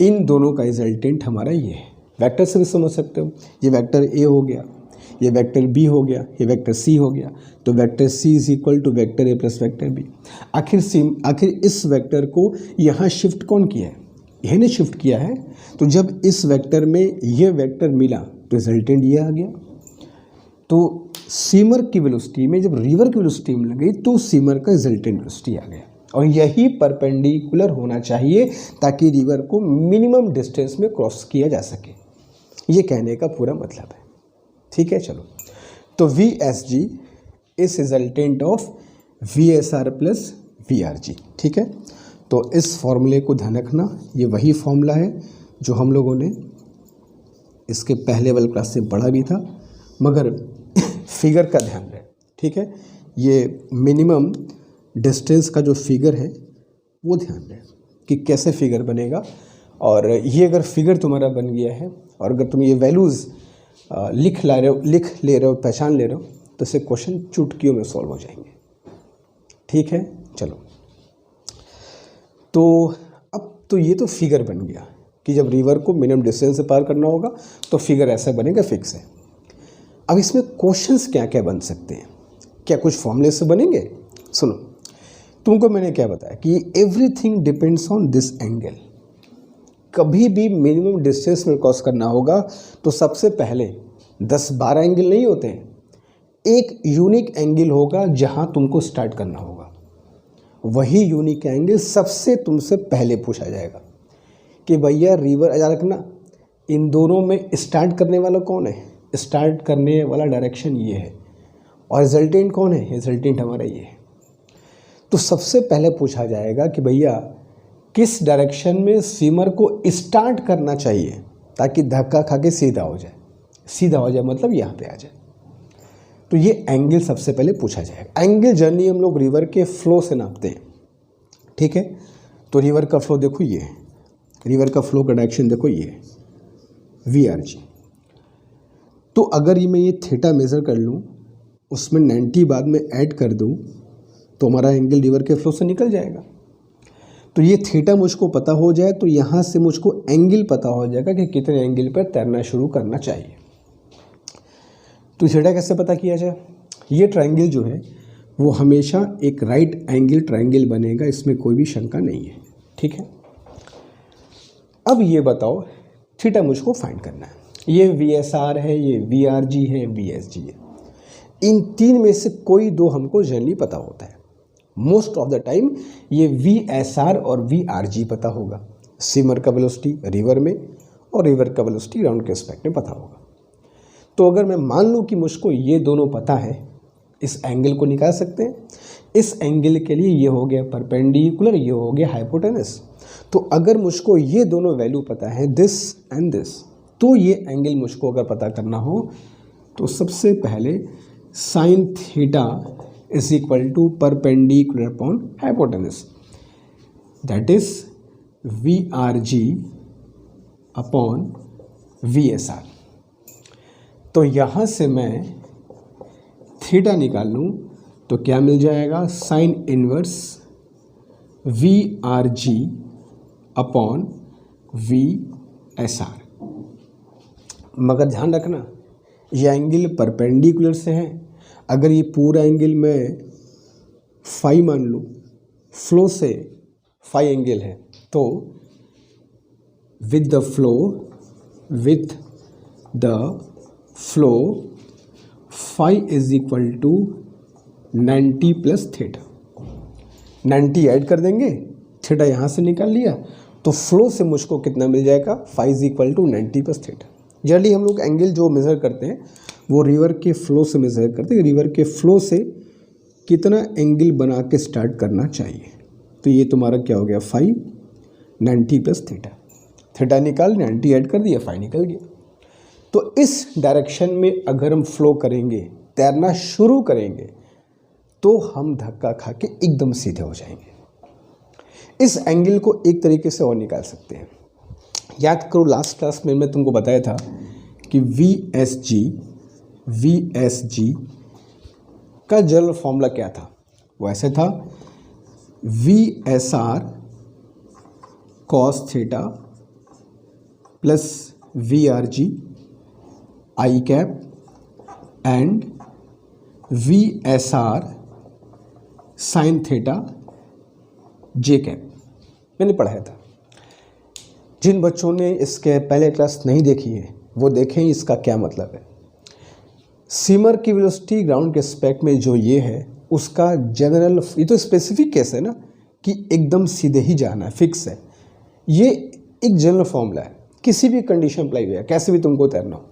इन दोनों का रिजल्टेंट हमारा ये है। वेक्टर से भी समझ सकते हो, ये वेक्टर ए हो गया, ये वेक्टर बी हो गया, ये वेक्टर सी हो गया, तो vector C is equal to vector A plus vector B. आखिर इस वेक्टर को यहाँ शिफ्ट कौन किया है? यही ने शिफ्ट किया है। तो जब इस वेक्टर में ये वेक्टर मिला तो रिजल्टेंट ये आ गया। तो सीमर की वेलोसिटी में जब रिवर की वेलोसिटी मिल गई तो सीमर का रिजल्टेंट वेलोसिटी आ गया, और यही परपेंडिकुलर होना चाहिए ताकि रिवर को मिनिमम डिस्टेंस में क्रॉस किया जा सके। ये कहने का पूरा मतलब है। ठीक है, चलो। तो V S G is resultant of V S R plus V R G. ठीक है, तो इस फॉर्मूले को ध्यान रखना, ये वही फॉर्मूला है जो हम लोगों ने इसके पहले वाले क्लास से पढ़ा भी था, मगर फिगर का ध्यान रहे। ठीक है, ये मिनिमम डिस्टेंस का जो फिगर है वो ध्यान रहे कि कैसे फिगर बनेगा। और ये अगर फिगर तुम्हारा बन गया है और अगर तुम ये वैल्यूज़ लिख ले रहे हो, पहचान ले रहे हो, तो इससे क्वेश्चन चुटकियों में सॉल्व हो जाएंगे। ठीक है, चलो। तो अब तो ये तो फिगर बन गया कि जब रिवर को मिनिमम डिस्टेंस से पार करना होगा तो फिगर ऐसा बनेगा, फिक्स है। अब इसमें क्वेश्चंस क्या क्या बन सकते हैं? क्या कुछ फॉर्मूले से बनेंगे? सुनो, तुमको मैंने क्या बताया कि everything depends on this angle. कभी भी मिनिमम डिस्टेंस में क्रॉस करना होगा तो सबसे पहले 10-12 एंगल नहीं होते हैं, एक यूनिक एंगल होगा जहां तुमको स्टार्ट करना होगा। वही यूनिक एंगल सबसे तुमसे पहले पूछा जाएगा कि भैया रिवर, याद रखना, इन दोनों में स्टार्ट करने वाला कौन है? स्टार्ट करने वाला डायरेक्शन ये है, और रिजल्टेंट कौन है? रिजल्टेंट हमारा ये है। तो सबसे पहले पूछा जाएगा कि भैया किस डायरेक्शन में स्विमर को स्टार्ट करना चाहिए ताकि धक्का खा के सीधा हो जाए। सीधा हो जाए मतलब यहाँ पे आ जाए। तो ये एंगल सबसे पहले पूछा जाएगा। एंगल जर्नी हम लोग रिवर के फ्लो से नापते हैं। ठीक है, तो रिवर का फ्लो देखो ये है, रिवर का फ्लो का डायरेक्शन देखो ये है वी आर जी। तो अगर मैं ये थीटा मेज़र कर लूँ, उसमें 90 बाद में ऐड कर दूँ तो हमारा एंगल रिवर के फ्लो से निकल जाएगा। तो ये थीटा मुझको पता हो जाए तो यहाँ से मुझको एंगल पता हो जाएगा कि कितने एंगल पर तैरना शुरू करना चाहिए। तो थीटा कैसे पता किया जाए? ये ट्रायंगल जो है वो हमेशा एक राइट एंगल ट्रायंगल बनेगा, इसमें कोई भी शंका नहीं है। ठीक है, अब ये बताओ थीटा मुझको फाइंड करना है। ये वी एस आर है, ये वी आर जी है, वी एस जी है। इन तीन में से कोई दो हमको जनरली पता होता है। मोस्ट ऑफ द टाइम ये वी एस आर और वी आर जी पता होगा। स्विमर का वेलोसिटी रिवर में और रिवर का वेलोसिटी राउंड के रिस्पेक्ट में पता होगा। तो अगर मैं मान लूँ कि मुझको ये दोनों पता है, इस एंगल को निकाल सकते हैं। इस एंगल के लिए ये हो गया परपेंडिकुलर, ये हो गया हाइपोटेनस। तो अगर मुझको ये दोनों वैल्यू पता है, दिस एंड दिस, तो ये एंगल मुझको अगर पता करना हो तो सबसे पहले sine theta is equal to perpendicular upon hypotenuse, that is V R G upon V S R. तो यहाँ से मैं थीटा निकाल लूँ तो क्या मिल जाएगा? Sine inverse V R G upon V S R. मगर ध्यान रखना ये एंगल परपेंडिकुलर से है। अगर ये पूरा एंगल मैं फाई मान लूँ, फ्लो से फाई एंगल है, तो with the flow phi is equal to 90 plus theta. 90 add कर देंगे, थीटा यहाँ से निकाल लिया, तो फ्लो से मुझको कितना मिल जाएगा? Phi is equal to 90 plus theta. Generally हम लोग एंगल जो मेज़र करते हैं वो रिवर के फ्लो से मेज़र करते हैं। रिवर के फ्लो से कितना एंगल बना के स्टार्ट करना चाहिए। तो ये तुम्हारा क्या हो गया? Phi 90 plus theta. थीटा निकाल 90 ऐड कर दिया, फाई निकल गया। तो इस डायरेक्शन में अगर हम फ्लो करेंगे, तैरना शुरू करेंगे, तो हम धक्का खा के एकदम सीधे हो जाएंगे। इस एंगल को एक तरीके से और निकाल सकते हैं। याद करो लास्ट क्लास में मैं तुमको बताया था कि वी एस जी का जनरल फॉर्मूला क्या था? वो ऐसे था V S R cos theta plus V R G I cap and V S R sine theta J cap. मैंने पढ़ाया था। जिन बच्चों ने इसके पहले क्लास नहीं देखी है वो देखें इसका क्या मतलब है। सिमर की वेलोसिटी ग्राउंड के स्पेक्ट में जो ये है उसका जनरल, ये तो स्पेसिफिक केस है ना कि एकदम सीधे ही जाना है, फिक्स है। ये एक जनरल फॉर्मूला है, किसी भी कंडीशन अप्लाई हुआ, कैसे भी तुमको तैरना हो।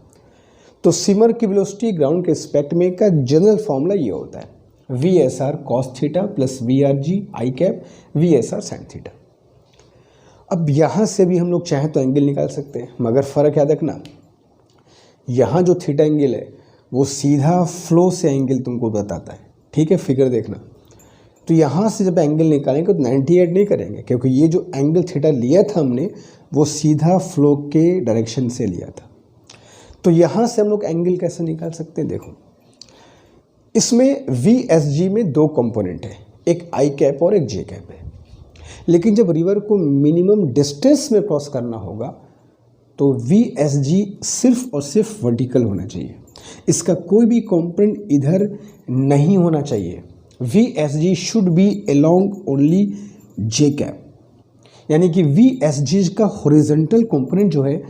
तो सिमर की वेलोसिटी ग्राउंड के स्पेक्ट में का जनरल फॉर्मूला ये होता है V S R cos theta plus V R G I cap V S R sine theta. अब यहाँ से भी हम लोग चाहें तो एंगल निकाल सकते हैं, मगर फ़र्क याद रखना, यहाँ जो थीटा एंगल है वो सीधा फ्लो से एंगल तुमको बताता है, ठीक है। फिगर देखना, तो यहाँ से जब एंगल निकालेंगे तो 90 ऐड नहीं करेंगे, क्योंकि ये जो एंगल थीटा लिया था हमने वो सीधा फ्लो के डायरेक्शन से लिया था। तो यहाँ से हम लोग एंगल कैसे निकाल सकते हैं, देखो इसमें वी एस जी में दो कंपोनेंट है, एक आई कैप और एक जे कैप है। लेकिन जब रिवर को मिनिमम डिस्टेंस में क्रॉस करना होगा तो वी एस जी सिर्फ और सिर्फ वर्टिकल होना चाहिए, इसका कोई भी कंपोनेंट इधर नहीं होना चाहिए। We S ji should B along only J cap, यानी कि वी एस जी का हॉरिजॉन्टल कंपोनेंट जो है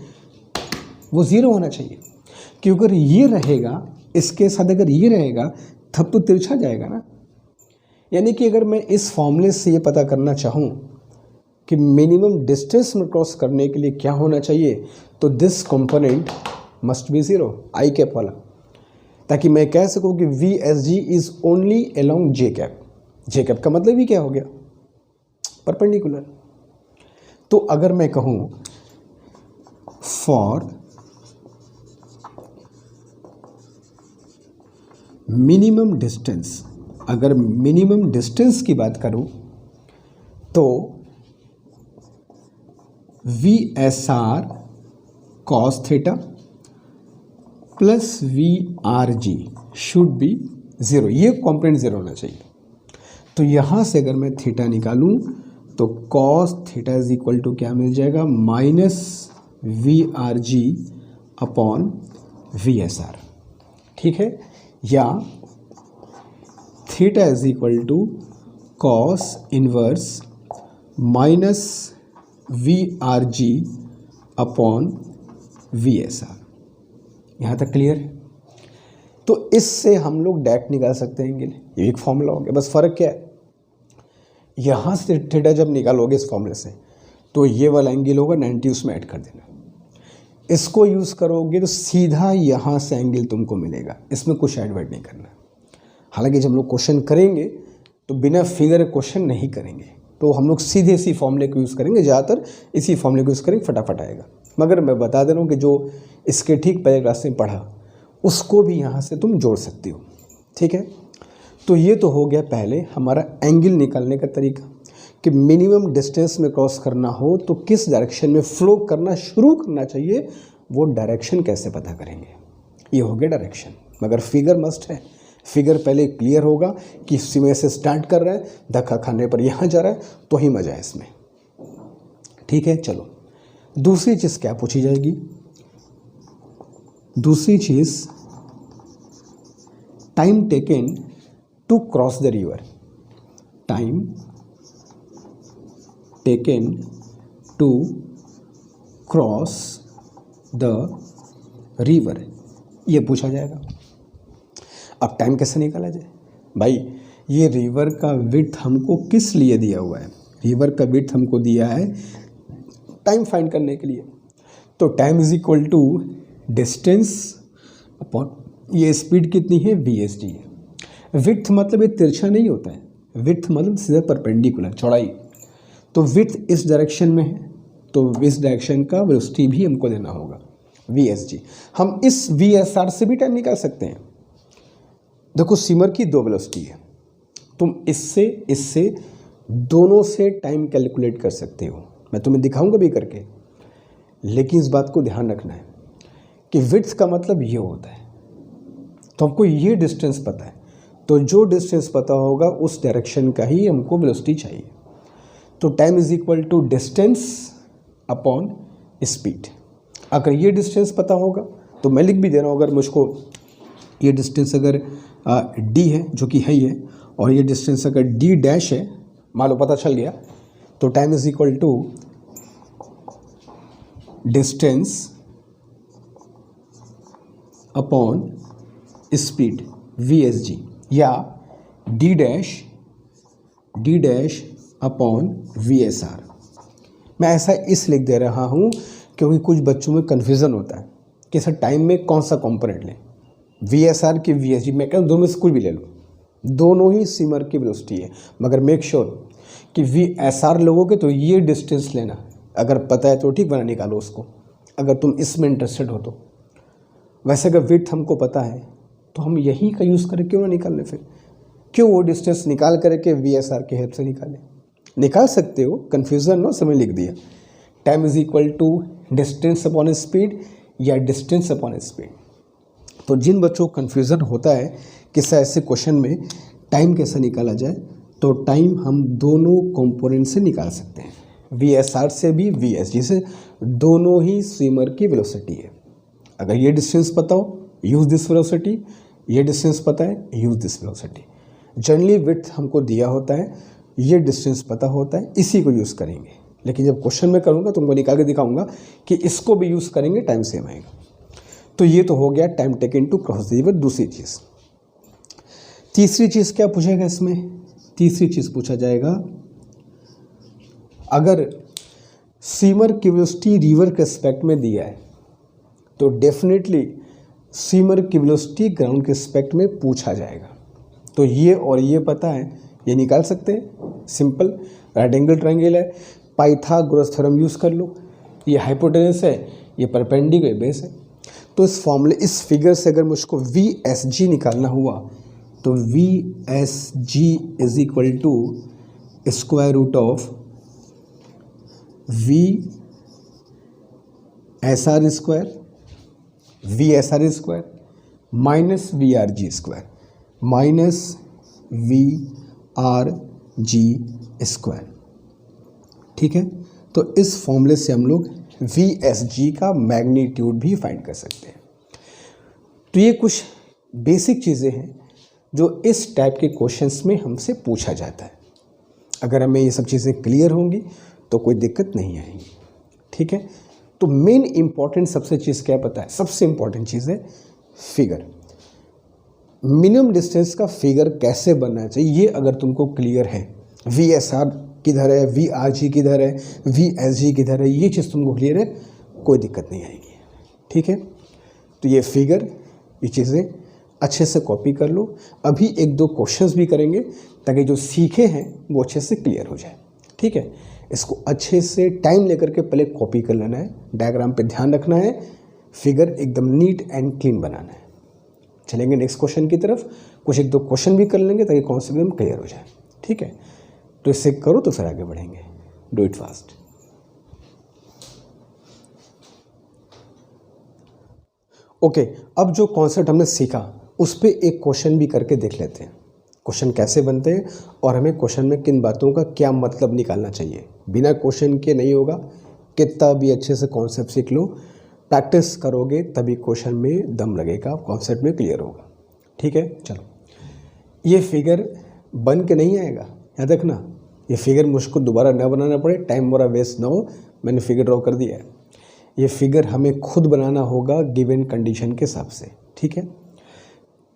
वो ज़ीरो होना चाहिए, क्योंकि अगर ये रहेगा, इसके साथ अगर ये रहेगा तब तो तिरछा जाएगा ना। यानी कि अगर मैं इस फॉर्मूले से ये पता करना चाहूँ कि मिनिमम डिस्टेंस में क्रॉस करने के लिए क्या होना चाहिए, तो this component must be zero, I cap वाला, ताकि मैं कह सकूँ कि we S ji is only along J cap. J cap का मतलब ही क्या हो गया, परपेंडिकुलर। तो अगर मैं कहूँ फॉर मिनिमम डिस्टेंस, अगर मिनिमम डिस्टेंस की बात करूं तो V S R cos theta plus V R G should be zero, ये कॉम्पोनेंट ज़ीरो होना चाहिए। तो यहाँ से अगर मैं थीटा निकालूं तो cos theta is equal to क्या मिल जाएगा, minus V R G upon V S R, ठीक है। या theta is equal to cos inverse minus V R G upon V S R. यहाँ तक क्लियर है। तो इससे हम लोग डायरेक्ट निकाल सकते हैं एंगल, ये एक फॉर्मूला हो गया। बस फ़र्क क्या है, यहाँ से थीटा जब निकालोगे इस फॉर्मूले से तो ये वाला एंगल होगा 90, उसमें ऐड कर देना। इसको यूज़ करोगे तो सीधा यहाँ से एंगल तुमको मिलेगा, इसमें कुछ ऐड वैड नहीं करना। हालांकि जब हम लोग क्वेश्चन करेंगे तो बिना फिगर क्वेश्चन नहीं करेंगे, तो हम लोग सीधे इसी फॉर्मूले को यूज़ करेंगे, ज़्यादातर इसी फॉर्मूले को यूज़ करेंगे, फटाफट आएगा। मगर मैं बता दे रहा हूँ कि जो इसके ठीक पहले क्लास में पढ़ा उसको भी यहाँ से तुम जोड़ सकते हो, ठीक है। तो ये तो हो गया पहले हमारा एंगल निकालने का तरीका कि मिनिमम डिस्टेंस में क्रॉस करना हो तो किस डायरेक्शन में फ्लो करना शुरू करना चाहिए, वो डायरेक्शन कैसे पता करेंगे। ये हो गया डायरेक्शन, मगर फिगर मस्ट है। फिगर पहले क्लियर होगा कि इसी में से स्टार्ट कर रहा है, धक्का खाने पर यहाँ जा रहा है, तो ही मज़ा है इसमें, ठीक है। चलो दूसरी चीज़ क्या पूछी जाएगी, दूसरी चीज़ time taken to cross the river, time taken to cross the river, ये पूछा जाएगा। अब टाइम कैसे निकाला जाए भाई, ये रिवर का विड्थ हमको किस लिए दिया हुआ है, रिवर का विड्थ हमको दिया है टाइम फाइंड करने के लिए। तो time is equal to distance upon ये स्पीड कितनी है, वी एस जी है। विड्थ मतलब ये तिरछा नहीं होता है, विड्थ मतलब सीधा परपेंडिकुलर, चौड़ाई। तो विड्थ इस डायरेक्शन में है तो इस डायरेक्शन का वेलोसिटी भी हमको देना होगा, वी एस जी। हम इस वी एस आर से भी टाइम निकाल सकते हैं। देखो सिमर की दो वेलोसिटी है, तुम इससे दोनों से टाइम कैलकुलेट कर सकते हो, मैं तुम्हें दिखाऊंगा भी करके। लेकिन इस बात को ध्यान रखना है कि विड्थ का मतलब ये होता है, तो हमको ये डिस्टेंस पता है, तो जो डिस्टेंस पता होगा उस डायरेक्शन का ही हमको वेलोसिटी चाहिए। तो time is equal to distance upon speed. अगर ये डिस्टेंस पता होगा तो मैं लिख भी दे रहा हूँ, अगर मुझको ये डिस्टेंस अगर डी है जो कि है ही है, और ये डिस्टेंस अगर डी डैश है, मान लो पता चल गया, तो time is equal to distance upon speed VSG, या डी डैश अपॉन VSR। मैं ऐसा इस लिख दे रहा हूँ क्योंकि कुछ बच्चों में कन्फ्यूज़न होता है कि सर टाइम में कौन सा कंपोनेंट लें, VSR की VSG। मैं कहूँ दोनों में से कुछ भी ले लो, दोनों ही स्विमर की वेलोसिटी है, मगर मेक श्योर कि VSR लोगोगे तो ये डिस्टेंस लेना, अगर पता है तो ठीक, बना निकालो उसको अगर तुम इसमें इंटरेस्टेड हो तो। वैसे अगर विड्थ हमको पता है तो हम यही का यूज़ करें, क्यों ना निकालने, फिर क्यों वो डिस्टेंस निकाल करके VSR की हेल्प से निकाल सकते हो, कन्फ्यूज़न नो, समय लिख दिया। Time is equal to distance upon speed या डिस्टेंस अपॉन स्पीड। तो जिन बच्चों को कन्फ्यूज़न होता है कि सर ऐसे क्वेश्चन में टाइम कैसे निकाला जाए, तो टाइम हम दोनों कंपोनेंट से निकाल सकते हैं, VSR से भी VSG से, दोनों ही स्विमर की वेलोसिटी है। अगर ये डिस्टेंस पता हो, यूज़ दिस वेलोसिटी, ये डिस्टेंस पता है, use this velocity. Generally width हमको दिया होता है, ये डिस्टेंस पता होता है, इसी को यूज़ करेंगे। लेकिन जब क्वेश्चन में करूँगा तुमको निकाल के दिखाऊंगा कि इसको भी यूज़ करेंगे, टाइम सेम आएगा। तो ये तो हो गया time taken to cross the river. दूसरी चीज़, तीसरी चीज़ क्या पूछेगा इसमें? तीसरी चीज़ पूछा जाएगा, अगर स्विमर की वेलोसिटी रिवर के रिस्पेक्ट में दिया है तो डेफिनेटली स्विमर की वेलोसिटी ग्राउंड के रिस्पेक्ट में पूछा जाएगा। तो ये और ये पता है, ये निकाल सकते हैं, सिंपल राइट एंगल ट्रायंगल है, पाइथागोरस थ्योरम यूज़ कर लो, ये हाइपोटेनस है, ये परपेंडिकुलर बेस है। तो इस फॉर्मूले, इस फिगर से अगर मुझको VSG निकालना हुआ तो VSG is equal to square root of VSR square minus VRG square square. ठीक है, तो इस फॉर्मूले से हम लोग VSG का मैग्नीट्यूड भी फाइंड कर सकते हैं। तो ये कुछ बेसिक चीज़ें हैं जो इस टाइप के क्वेश्चंस में हमसे पूछा जाता है। अगर हमें ये सब चीज़ें क्लियर होंगी तो कोई दिक्कत नहीं आएगी। ठीक है, तो मेन इंपॉर्टेंट सबसे चीज़ क्या पता है? सबसे इंपॉर्टेंट चीज़ है फिगर। मिनिमम डिस्टेंस का फिगर कैसे बनना चाहिए, ये अगर तुमको क्लियर है, VSR किधर है, VRG किधर है, VSG किधर है, ये चीज़ तुमको क्लियर है, कोई दिक्कत नहीं आएगी। ठीक है, तो ये फिगर, ये चीज़ें अच्छे से कॉपी कर लो। अभी एक दो क्वेश्चंस भी करेंगे ताकि जो सीखे हैं वो अच्छे से क्लियर हो जाए। ठीक है, इसको अच्छे से टाइम लेकर के पहले कॉपी कर लेना है, डायग्राम पे ध्यान रखना है, फिगर एकदम नीट एंड क्लीन बनाना है। चलेंगे नेक्स्ट क्वेश्चन की तरफ, कुछ एक दो क्वेश्चन भी कर लेंगे ताकि कॉन्सेप्ट एकदम क्लियर हो जाए। ठीक है, तो इससे करो तो फिर आगे बढ़ेंगे। Do it fast. ओके, अब जो कॉन्सेप्ट हमने सीखा उस पर एक क्वेश्चन भी करके देख लेते हैं। क्वेश्चन कैसे बनते हैं और हमें क्वेश्चन में किन बातों का क्या मतलब निकालना चाहिए। बिना क्वेश्चन के नहीं होगा, कितना भी अच्छे से कॉन्सेप्ट सीख लो, प्रैक्टिस करोगे तभी क्वेश्चन में दम लगेगा, कॉन्सेप्ट में क्लियर होगा। ठीक है, चलो, ये फिगर बन के नहीं आएगा, याद रखना। ये फिगर मुझको दोबारा ना बनाना पड़े, टाइम मेरा वेस्ट ना हो, मैंने फिगर ड्रॉ कर दिया है। ये फिगर हमें खुद बनाना होगा गिवन कंडीशन के हिसाब से। ठीक है,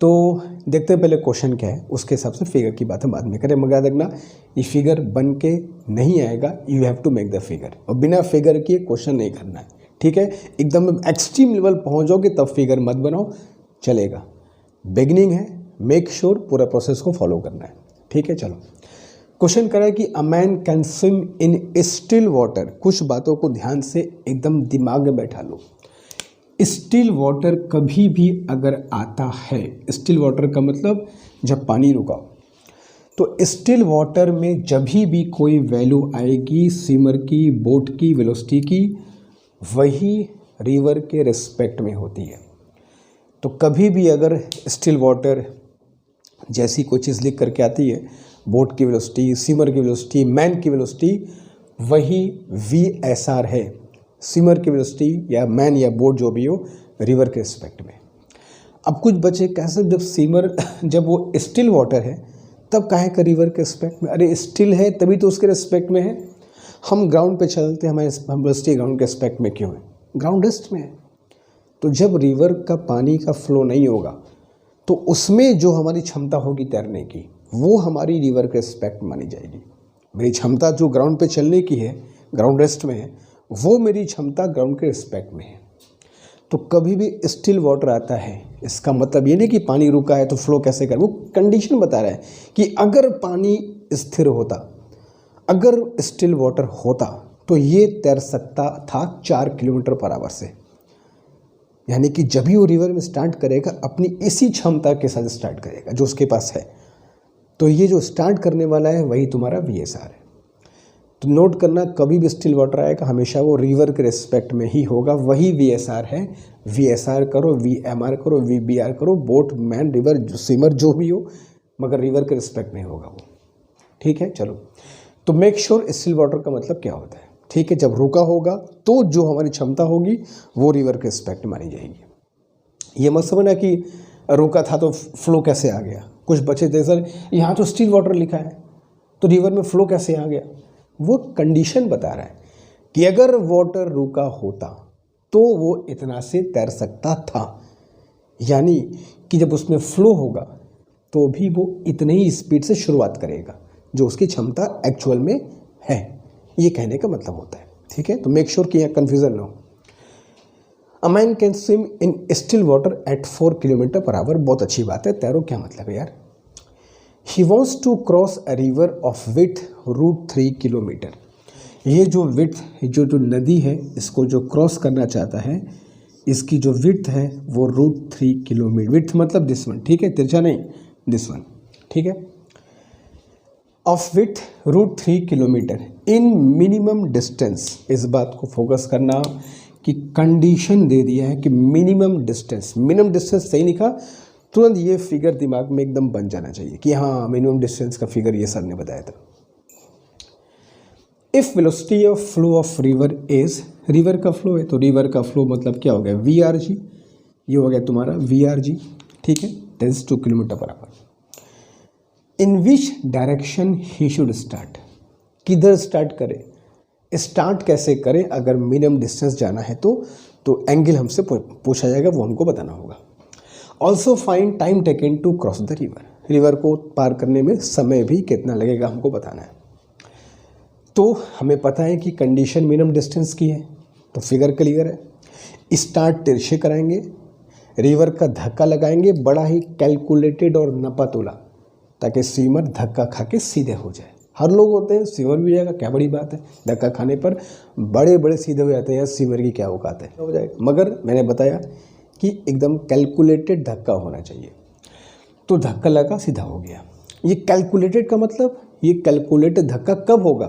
तो देखते हैं पहले क्वेश्चन क्या है, उसके हिसाब से फिगर की बात हम बाद में करें। मगर याद रखना, ये फिगर बन के नहीं आएगा, you have to make the figure, और बिना फिगर के क्वेश्चन नहीं करना है। ठीक है, एकदम एक्सट्रीम लेवल पहुंचोगे तब फिगर मत बनाओ, चलेगा। बिगनिंग है, मेक श्योर पूरा प्रोसेस को फॉलो करना है। ठीक है, चलो क्वेश्चन करा है कि अ man can swim in still water. कुछ बातों को ध्यान से एकदम दिमाग में बैठा लो। स्टिल वाटर कभी भी अगर आता है, स्टिल वाटर का मतलब जब पानी रुका, तो स्टिल वाटर में जब भी कोई वैल्यू आएगी स्विमर की, बोट की, वेलोसिटी की, वही रिवर के रिस्पेक्ट में होती है। तो कभी भी अगर स्टिल वाटर जैसी कोई चीज़ लिख करके आती है, बोट की वेलोसिटी, स्विमर की वेलोसिटी, मैन की वेलोसिटी, वही VSR है, स्विमर की वेलोसिटी या मैन या बोट जो भी हो रिवर के रिस्पेक्ट में। अब कुछ बच्चे कैसे, जब स्विमर जब वो स्टिल वाटर है तब काहे का रिवर के रिस्पेक्ट में? अरे स्टिल है तभी तो उसके रिस्पेक्ट में है। हम ग्राउंड पे चलते हैं, हमारे वेलोसिटी ग्राउंड के रिस्पेक्ट में क्यों है? ग्राउंड रेस्ट में है। तो जब रिवर का पानी का फ्लो नहीं होगा तो उसमें जो हमारी क्षमता होगी तैरने की वो हमारी रिवर के रिस्पेक्ट मानी जाएगी। मेरी क्षमता जो ग्राउंड पे चलने की है, ग्राउंड रेस्ट में है, वो मेरी क्षमता ग्राउंड के रिस्पेक्ट में है। तो कभी भी स्टिल वाटर आता है, इसका मतलब ये नहीं कि पानी रुका है तो फ्लो कैसे कर, वो कंडीशन बता रहा है कि अगर पानी स्थिर होता, अगर स्टिल वाटर होता तो ये तैर सकता था 4 किलोमीटर पर आवर से। यानी कि जब भी वो रिवर में स्टार्ट करेगा अपनी इसी क्षमता के साथ स्टार्ट करेगा जो उसके पास है। तो ये जो स्टार्ट करने वाला है वही तुम्हारा VSR है। तो नोट करना, कभी भी स्टिल वाटर आएगा हमेशा वो रिवर के रिस्पेक्ट में ही होगा, वही VSR है। VSR करो, VMR करो, VBR करो, बोट, मैन, रिवर, स्विमर जो भी हो, मगर रिवर के रिस्पेक्ट में होगा वो। ठीक है, चलो। तो मेक श्योर स्टिल वाटर का मतलब क्या होता है। ठीक है, जब रुका होगा तो जो हमारी क्षमता होगी वो रिवर के रिस्पेक्ट मानी जाएगी। ये मत समझना कि रुका था तो फ्लो कैसे आ गया। कुछ बच्चे थे सर यहाँ तो स्टिल वाटर लिखा है तो रिवर में फ्लो कैसे आ गया? वो कंडीशन बता रहा है कि अगर वाटर रुका होता तो वो इतना से तैर सकता था। यानी कि जब उसमें फ्लो होगा तो भी वो इतने ही स्पीड से शुरुआत करेगा जो उसकी क्षमता एक्चुअल में है, ये कहने का मतलब होता है। ठीक है, तो मेक श्योर कि यहाँ कन्फ्यूजन ना हो। A man can swim in still water at 4 kilometre per hour. बहुत अच्छी बात है, तैरो क्या मतलब है यार। He wants to cross a river of with √3 kilometre. ये जो विथ, जो नदी है इसको जो क्रॉस करना चाहता है, इसकी जो विथ है वो √3 किलोमीटर। विथ मतलब दिस वन, ठीक है, तिरछा नहीं, दिस वन, ठीक है। Of with √3 kilometre in minimum distance. इस बात को फोकस करना कि कंडीशन दे दिया है कि मिनिमम डिस्टेंस। मिनिमम डिस्टेंस सही लिखा, तुरंत ये फिगर दिमाग में एकदम बन जाना चाहिए कि हाँ मिनिमम डिस्टेंस का फिगर ये सर ने बताया था। If velocity of flow of river is, river का फ्लो है तो रिवर का फ्लो मतलब क्या हो गया, VRG। ये हो गया तुम्हारा VRG, ठीक है, 10 kilometre per our. In which direction he should start, किधर स्टार्ट करे, स्टार्ट कैसे करें। अगर मिनिमम डिस्टेंस जाना है तो एंगल हमसे पूछा जाएगा, वो हमको बताना होगा। Also find time taken to cross the river. River को पार करने में समय भी कितना लगेगा हमको बताना है। तो हमें पता है कि कंडीशन मिनिमम डिस्टेंस की है तो फिगर क्लियर है। स्टार्ट तिरछे कराएंगे, रिवर का धक्का लगाएंगे बड़ा ही कैलकुलेटेड और नपा तोला, ताकि स्विमर धक्का खा के सीधे हो जाए। हर लोग होते हैं, स्विमर भी जाएगा, क्या बड़ी बात है, धक्का खाने पर बड़े बड़े सीधे हो जाते हैं। यार स्विमर की क्या औकात है, हो जाएगा। मगर मैंने बताया कि एकदम कैलकुलेटेड धक्का होना चाहिए। तो धक्का लगा, सीधा हो गया। ये कैलकुलेटेड का मतलब, ये कैलकुलेटेड धक्का कब होगा,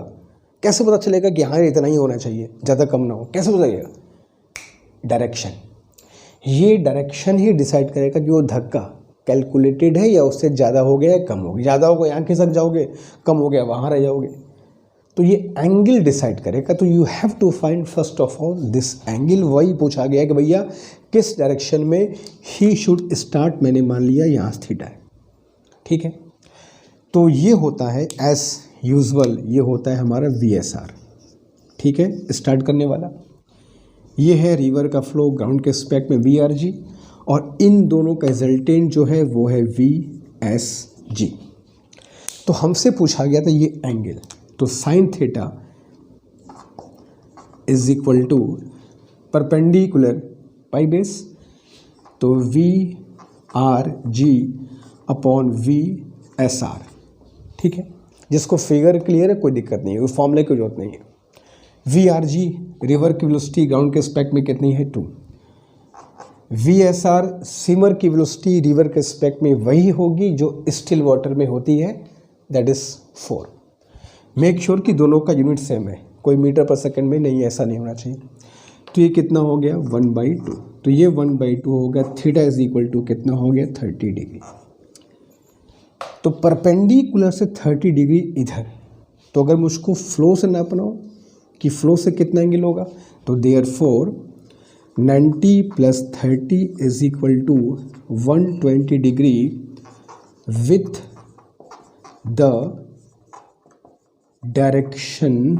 कैसे पता चलेगा कि हाँ इतना ही होना चाहिए, ज़्यादा कम ना हो, कैसे पता चलेगा? डायरेक्शन। ये डायरेक्शन ही डिसाइड करेगा कि वो धक्का कैलकुलेटेड है या उससे ज़्यादा हो गया या कम हो गया। ज़्यादा हो गया यहाँ खिसक जाओगे, कम हो गया वहाँ रह जाओगे। तो ये एंगल डिसाइड करेगा। तो you have to find first of all this angle. वही पूछा गया कि भैया किस डायरेक्शन में ही शुड स्टार्ट। मैंने मान लिया यहाँ थीटा है, ठीक है। तो ये होता है एज यूजुअल, ये होता है हमारा VSR, ठीक है, स्टार्ट करने वाला। ये है रिवर का फ्लो ग्राउंड के रिस्पेक्ट में VRG, और इन दोनों का रिजल्टेंट जो है वो है VSG। तो हमसे पूछा गया था ये एंगल, तो sine theta is equal to perpendicular by base, तो VRG अपॉन VSR, ठीक है। जिसको फिगर क्लियर है कोई दिक्कत नहीं है, उस फॉर्मूले की जरूरत नहीं है। VRG रिवर की वेलोसिटी ग्राउंड के रिस्पेक्ट में कितनी है, 2। VSR स्विमर की वेलोसिटी रिवर के रिस्पेक्ट में वही होगी जो स्टिल वाटर में होती है, दैट इज 4। मेक श्योर कि दोनों का यूनिट सेम है, कोई मीटर पर सेकंड में नहीं, ऐसा नहीं होना चाहिए। तो ये कितना हो गया 1/2, तो ये 1/2 हो गया। थीटा इज इक्वल टू कितना हो गया 30 डिग्री। तो परपेंडिकुलर से 30 डिग्री इधर, तो अगर मुझको फ्लो से नापना हो कि फ्लो से कितना एंगल होगा, तो therefore 90 + 30 = 120 degree with the direction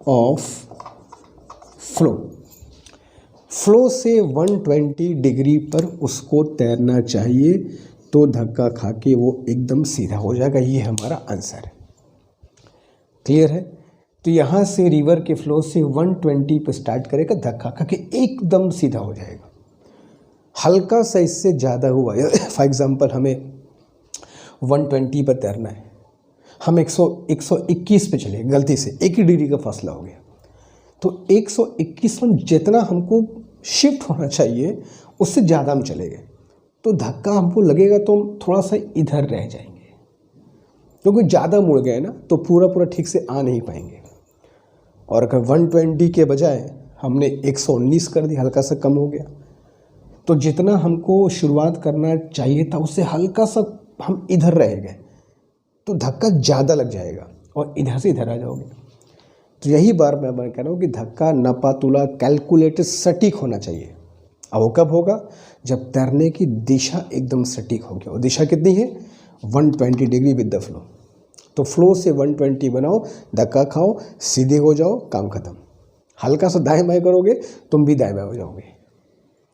of flow. Flow से 120 डिग्री पर उसको तैरना चाहिए, तो धक्का खा के वो एकदम सीधा हो जाएगा। ये हमारा आंसर है। क्लियर है? तो यहाँ से रिवर के फ्लो से 120 पर स्टार्ट करेगा, धक्का खा के एकदम सीधा हो जाएगा। हल्का सा इससे ज़्यादा हुआ, फॉर एग्जांपल हमें 120 पर तैरना है, हम 121 पे चले, गलती से 1 ही डिग्री का फासला हो गया, तो 121 में जितना हमको शिफ्ट होना चाहिए उससे ज़्यादा हम चले गए, तो धक्का हमको लगेगा तो हम थोड़ा सा इधर रह जाएंगे, क्योंकि ज़्यादा मुड़ गए ना तो पूरा ठीक से आ नहीं पाएंगे। और अगर 120 के बजाय हमने 119 कर दी, हल्का सा कम हो गया, तो जितना हमको शुरुआत करना चाहिए था उससे हल्का सा हम इधर रह गए, तो धक्का ज़्यादा लग जाएगा और इधर से इधर आ जाओगे। तो यही बार मैं कह रहा हूँ कि धक्का नपातुला कैलकुलेटेड सटीक होना चाहिए। अब वो कब होगा? जब तैरने की दिशा एकदम सटीक होगी। और दिशा कितनी है? 120 डिग्री विद द फ्लो। तो फ्लो से 120 बनाओ, धक्का खाओ, सीधे हो जाओ, काम खत्म। हल्का सा दाएं बाएं करोगे तुम भी दाएं बाएं हो जाओगे।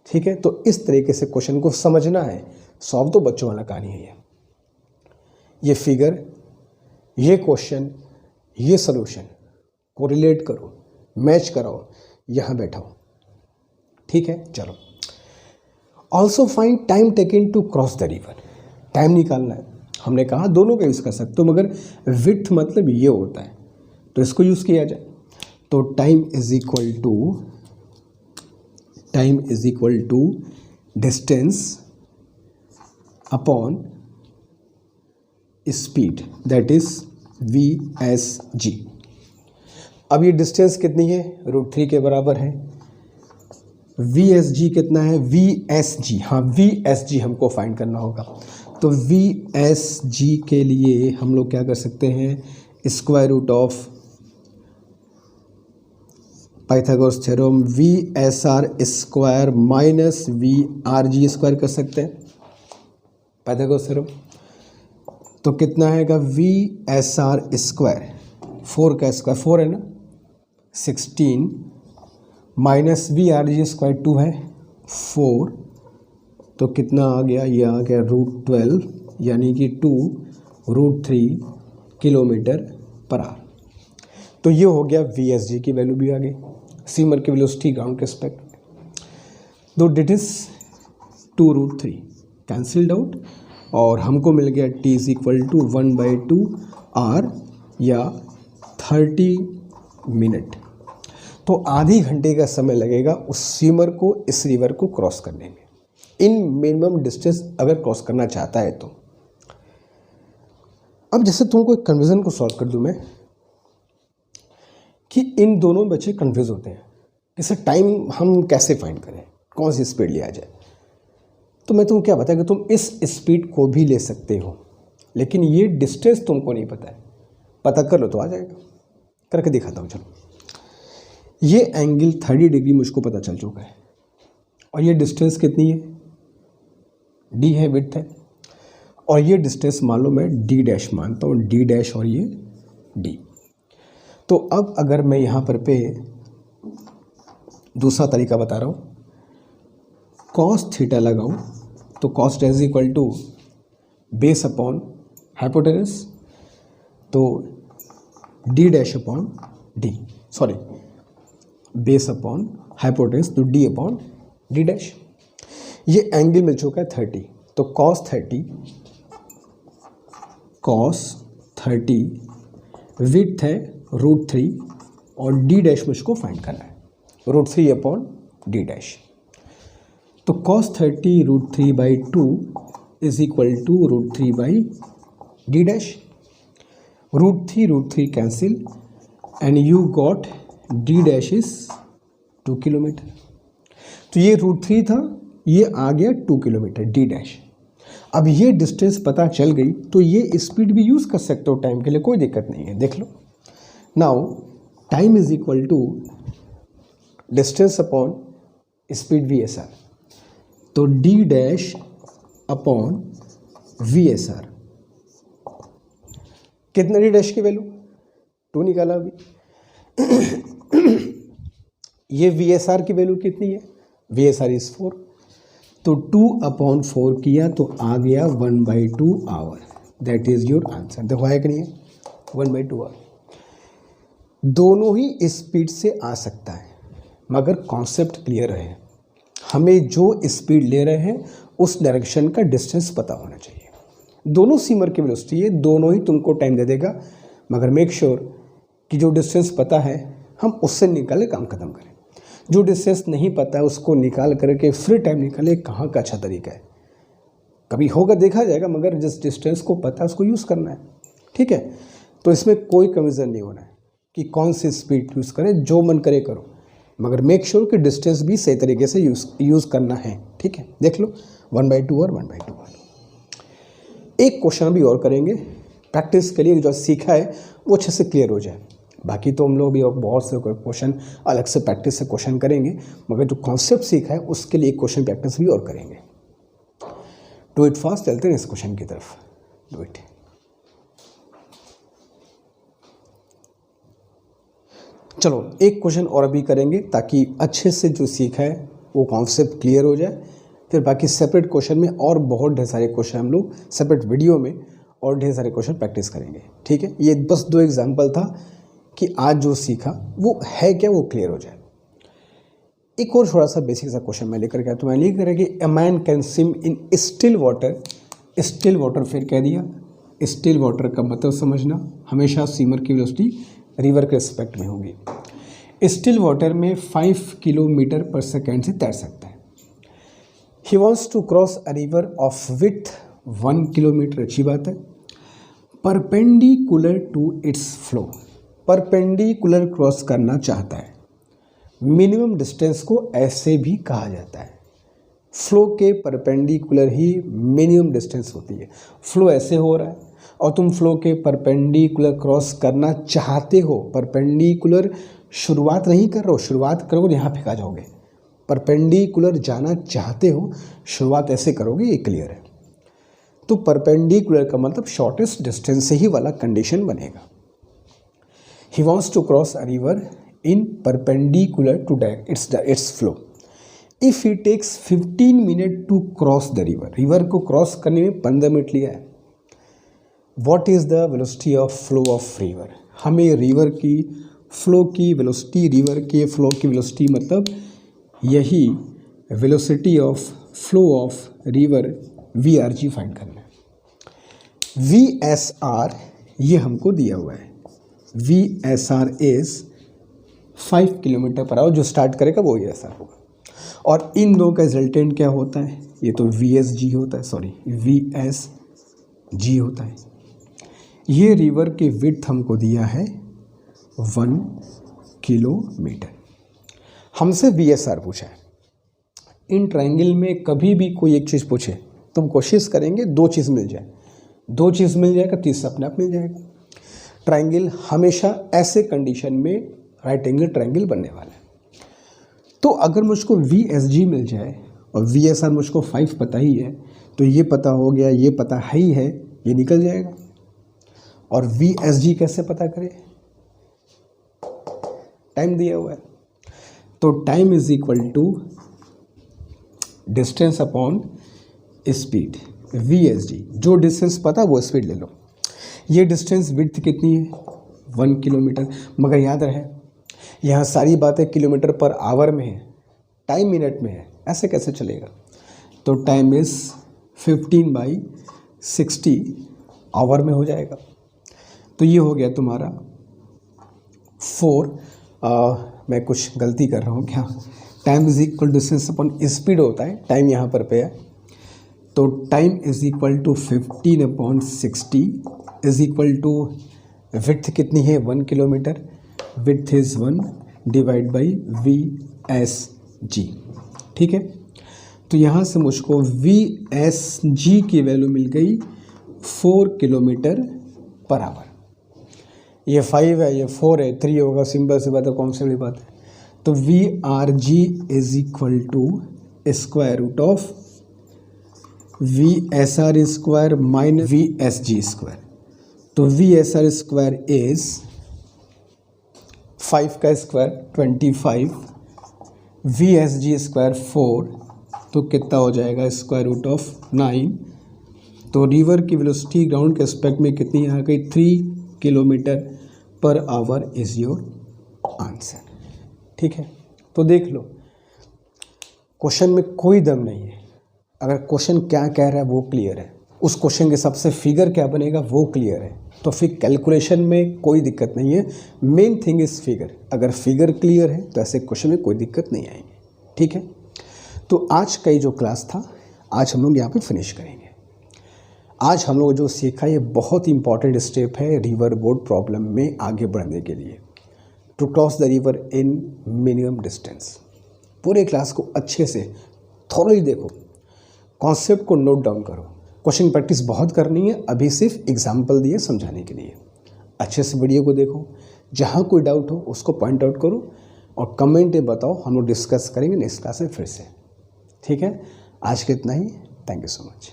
ठीक है? तो इस तरीके से क्वेश्चन को समझना है। सॉल्व तो बच्चों वाला कहानी है ये फिगर, ये क्वेश्चन, ये सॉल्यूशन कोरिलेट करो, मैच कराओ, यहाँ बैठाओ। ठीक है? चलो। Also find time taken to cross the river. Time निकालना है। हमने कहा दोनों का यूज़ कर सकते हो, मगर विड्थ मतलब ये होता है, तो इसको यूज़ किया जाए। तो time is equal to distance upon speed, that is VSG। अब ये डिस्टेंस कितनी है? √3 के बराबर है। VSG कितना है? VSG, हाँ VSG हमको फाइंड करना होगा। तो VSG के लिए हम लोग क्या कर सकते हैं? √, Pythagoras theorem, VSR square minus VRG square कर सकते हैं, पाइथागोरस थ्योरम। तो कितना आएगा? VSR स्क्वायर, 4 का स्क्वायर 4 है ना, 16 माइनस VRG स्क्वायर 2 है 4, तो कितना आ गया? ये आ गया √12, यानी कि 2√3 km/h। तो ये हो गया VSG की वैल्यू भी आ गई, सीमर की वेलोसिटी ग्राउंड के रिस्पेक्ट। तो डिट इज 2√3 कैंसिल्ड आउट, और हमको मिल गया T = 1/2 R या 30 मिनट। तो आधी घंटे का समय लगेगा उस स्विमर को इस रिवर को क्रॉस करने में, इन मिनिमम डिस्टेंस अगर क्रॉस करना चाहता है तो। अब जैसे तुमको एक कन्फ्यूजन को सॉल्व कर दूं मैं, कि इन दोनों बच्चे कन्फ्यूज होते हैं कि टाइम हम कैसे फाइंड करें, कौन सी स्पीड लिया जाए। तो मैं तुमको क्या बताया कि तुम इस स्पीड को भी ले सकते हो, लेकिन ये डिस्टेंस तुमको नहीं पता है, पता कर लो तो आ जाएगा। करके दिखाता हूँ। चलो, ये एंगल 30 डिग्री मुझको पता चल चुका है, और ये डिस्टेंस कितनी है? D है, विड्थ है, और ये डिस्टेंस मान लो मैं D' मानता हूँ, D' और ये D। तो अब अगर मैं यहाँ पर पे दूसरा तरीका बता रहा हूँ, cos थीटा लगाऊँ तो cos θ = बेस अपॉन हाइपोटेनस, तो D' sorry base upon hypotenuse, तो D/D'। ये एंगल मिल चुका है 30, तो cos 30 विड्थ है √3 और D' मुझको फाइंड करना है, √3/D'। तो cos 30 √3/2 = √3/D'। √3 cancel and you got D' is 2 kilometre. तो ये √3 था, ये आ गया 2 किलोमीटर D'। अब ये डिस्टेंस पता चल गई तो ये स्पीड भी यूज़ कर सकते हो टाइम के लिए, कोई दिक्कत नहीं है। देख लो now, time is equal to distance upon speed V S R. तो D dash upon V S R, कितना डी डैश की वैल्यू 2 निकाला अभी। ये वी एस आर की वैल्यू कितनी है, वी एस आर इज 4, तो 2/4 किया तो आ गया 1/2 hour, that is your answer. देखो है कि नहीं है, 1/2 आवर। दोनों ही स्पीड से आ सकता है मगर कॉन्सेप्ट क्लियर है, हमें जो स्पीड ले रहे हैं उस डायरेक्शन का डिस्टेंस पता होना चाहिए। दोनों सीमर की वेलोसिटी है, दोनों ही तुमको टाइम दे देगा, मगर मेक श्योर कि जो डिस्टेंस पता है हम उससे निकाले काम खत्म करें। जो डिस्टेंस नहीं पता है उसको निकाल करके फिर टाइम निकाले, कहाँ का अच्छा तरीका है। कभी होगा देखा जाएगा, मगर जिस डिस्टेंस को पता है उसको यूज़ करना है, ठीक है। तो इसमें कोई कन्फ्यूजन नहीं होना है कि कौन सी स्पीड यूज़ करें, जो मन करे करो, मगर मेक श्योर कि डिस्टेंस भी सही तरीके से यूज़ करना है, ठीक है। देख लो 1/2 और 1/2 आवर। एक क्वेश्चन भी और करेंगे प्रैक्टिस के लिए, जो सीखा है वो अच्छे से क्लियर हो जाए। बाकी तो हम लोग भी बहुत से क्वेश्चन अलग से प्रैक्टिस से क्वेश्चन करेंगे, मगर जो कॉन्सेप्ट सीखा है उसके लिए एक क्वेश्चन प्रैक्टिस भी और करेंगे। डू इट फास्ट, चलते हैं इस क्वेश्चन की तरफ। Do it. चलो एक क्वेश्चन और अभी करेंगे ताकि अच्छे से जो सीखा है वो कॉन्सेप्ट क्लियर हो जाए। फिर बाकी सेपरेट क्वेश्चन में और बहुत ढेर सारे क्वेश्चन हम लोग सेपरेट वीडियो में और ढेर सारे क्वेश्चन प्रैक्टिस करेंगे, ठीक है। ये बस 2 एग्जाम्पल था कि आज जो सीखा वो है क्या, वो क्लियर हो जाए। एक और थोड़ा सा बेसिक सा क्वेश्चन मैं लेकर गया, तो मैं लिख रहा कि अ man can swim in still water. Still water फिर कह दिया, स्टिल वाटर का मतलब समझना, हमेशा स्विमर की वेलोसिटी रिवर के रिस्पेक्ट में होगी। स्टिल वाटर में 5 किलोमीटर पर सेकेंड से तैर सकता है। He wants to cross a river of with 1 kilometre, अच्छी बात है। Perpendicular to its flow, perpendicular cross करना चाहता है। मिनिमम डिस्टेंस को ऐसे भी कहा जाता है, फ्लो के परपेंडिकुलर ही मिनिमम डिस्टेंस होती है। फ्लो ऐसे हो रहा है और तुम फ्लो के परपेंडिकुलर क्रॉस करना चाहते हो। परपेंडिकुलर शुरुआत नहीं कर रहे हो, शुरुआत करोगे यहाँ फेंका जाओगे। परपेंडिकुलर जाना चाहते हो, शुरुआत ऐसे करोगे, ये क्लियर है। तो परपेंडिकुलर का मतलब शॉर्टेस्ट डिस्टेंस से ही वाला कंडीशन बनेगा। He wants to cross a river in perpendicular to its flow. If he takes 15 minute to cross the river, river को क्रॉस करने में 15 मिनट लिया है। What is the velocity of flow of river, हमें river की flow की velocity, river के flow की वेलोसिटी मतलब यही velocity of flow of river VRG find करना है। VSR ये हमको दिया हुआ है, VSR is 5 kilometre per our, जो स्टार्ट करेगा वो VSR होगा। और इन दो का रिजल्टेंट क्या होता है, ये तो VSG होता है, सॉरी VSG होता है। ये रिवर के विड्थ हमको दिया है 1 किलोमीटर। हमसे VSR पूछा है। इन ट्रायंगल में कभी भी कोई एक चीज़ पूछे तो हम कोशिश करेंगे 2 चीज़ मिल जाए, 2 चीज़ मिल जाएगा, तीसरा अपने आप मिल जाएगा। ट्रायंगल हमेशा ऐसे कंडीशन में राइट एंगल ट्रायंगल बनने वाला है। तो अगर मुझको VSG मिल जाए और VSR मुझको 5 पता ही है, तो ये पता हो गया, ये पता ही है, ये निकल जाएगा। और VSG कैसे पता करें, टाइम दिया हुआ है, तो time is equal to distance upon speed. VSG जो डिस्टेंस पता वो स्पीड ले लो। ये डिस्टेंस विड्थ कितनी है 1 किलोमीटर, मगर याद रहे यहाँ सारी बातें किलोमीटर पर आवर में है, टाइम मिनट में है, ऐसे कैसे चलेगा। तो टाइम इज 15/60 आवर में हो जाएगा। तो ये हो गया तुम्हारा 4। मैं कुछ गलती कर रहा हूँ क्या, time is equal distance upon speed होता है, टाइम यहाँ पर पे है। तो time is equal to 15/60 is equal to width कितनी है 1 kilometre, width is 1 divide by VSG, ठीक है। तो यहाँ से मुझको VSG की वैल्यू मिल गई 4 किलोमीटर पर आवर। ये 5 है, ये 4 है, 3 होगा, सिंपल सी बात है, कौन सी बड़ी बात है। तो V R G is equal to square root of V S R square minus V S G square. तो V S R square is 5 का square 25, V S G square 4, तो कितना हो जाएगा स्क्वायर रूट ऑफ 9। तो river की velocity ground के aspect में कितनी आ गई 3 kilometre per our is your answer. ठीक है, तो देख लो क्वेश्चन में कोई दम नहीं है। अगर क्वेश्चन क्या कह रहा है वो क्लियर है, उस क्वेश्चन के हिसाब से फिगर क्या बनेगा वो क्लियर है, तो फिर कैलकुलेशन में कोई दिक्कत नहीं है। Main thing is figure. अगर फिगर क्लियर है तो ऐसे क्वेश्चन में कोई दिक्कत नहीं आएगी। ठीक है, तो आज का ये जो क्लास था आज हम लोग यहाँ पे फिनिश करेंगे। आज हम लोग जो सीखा ये बहुत इंपॉर्टेंट स्टेप है रिवर बोर्ड प्रॉब्लम में आगे बढ़ने के लिए। To cross the river in minimum distance. पूरे क्लास को अच्छे से थॉरली देखो, कॉन्सेप्ट को नोट डाउन करो। क्वेश्चन प्रैक्टिस बहुत करनी है, अभी सिर्फ एग्जाम्पल दिए समझाने के लिए। अच्छे से वीडियो को देखो, जहाँ कोई डाउट हो उसको पॉइंट आउट करो और कमेंट में बताओ, हम लोग डिस्कस करेंगे नेक्स्ट क्लास में फिर से। ठीक है, आज के इतना ही। Thank you so much.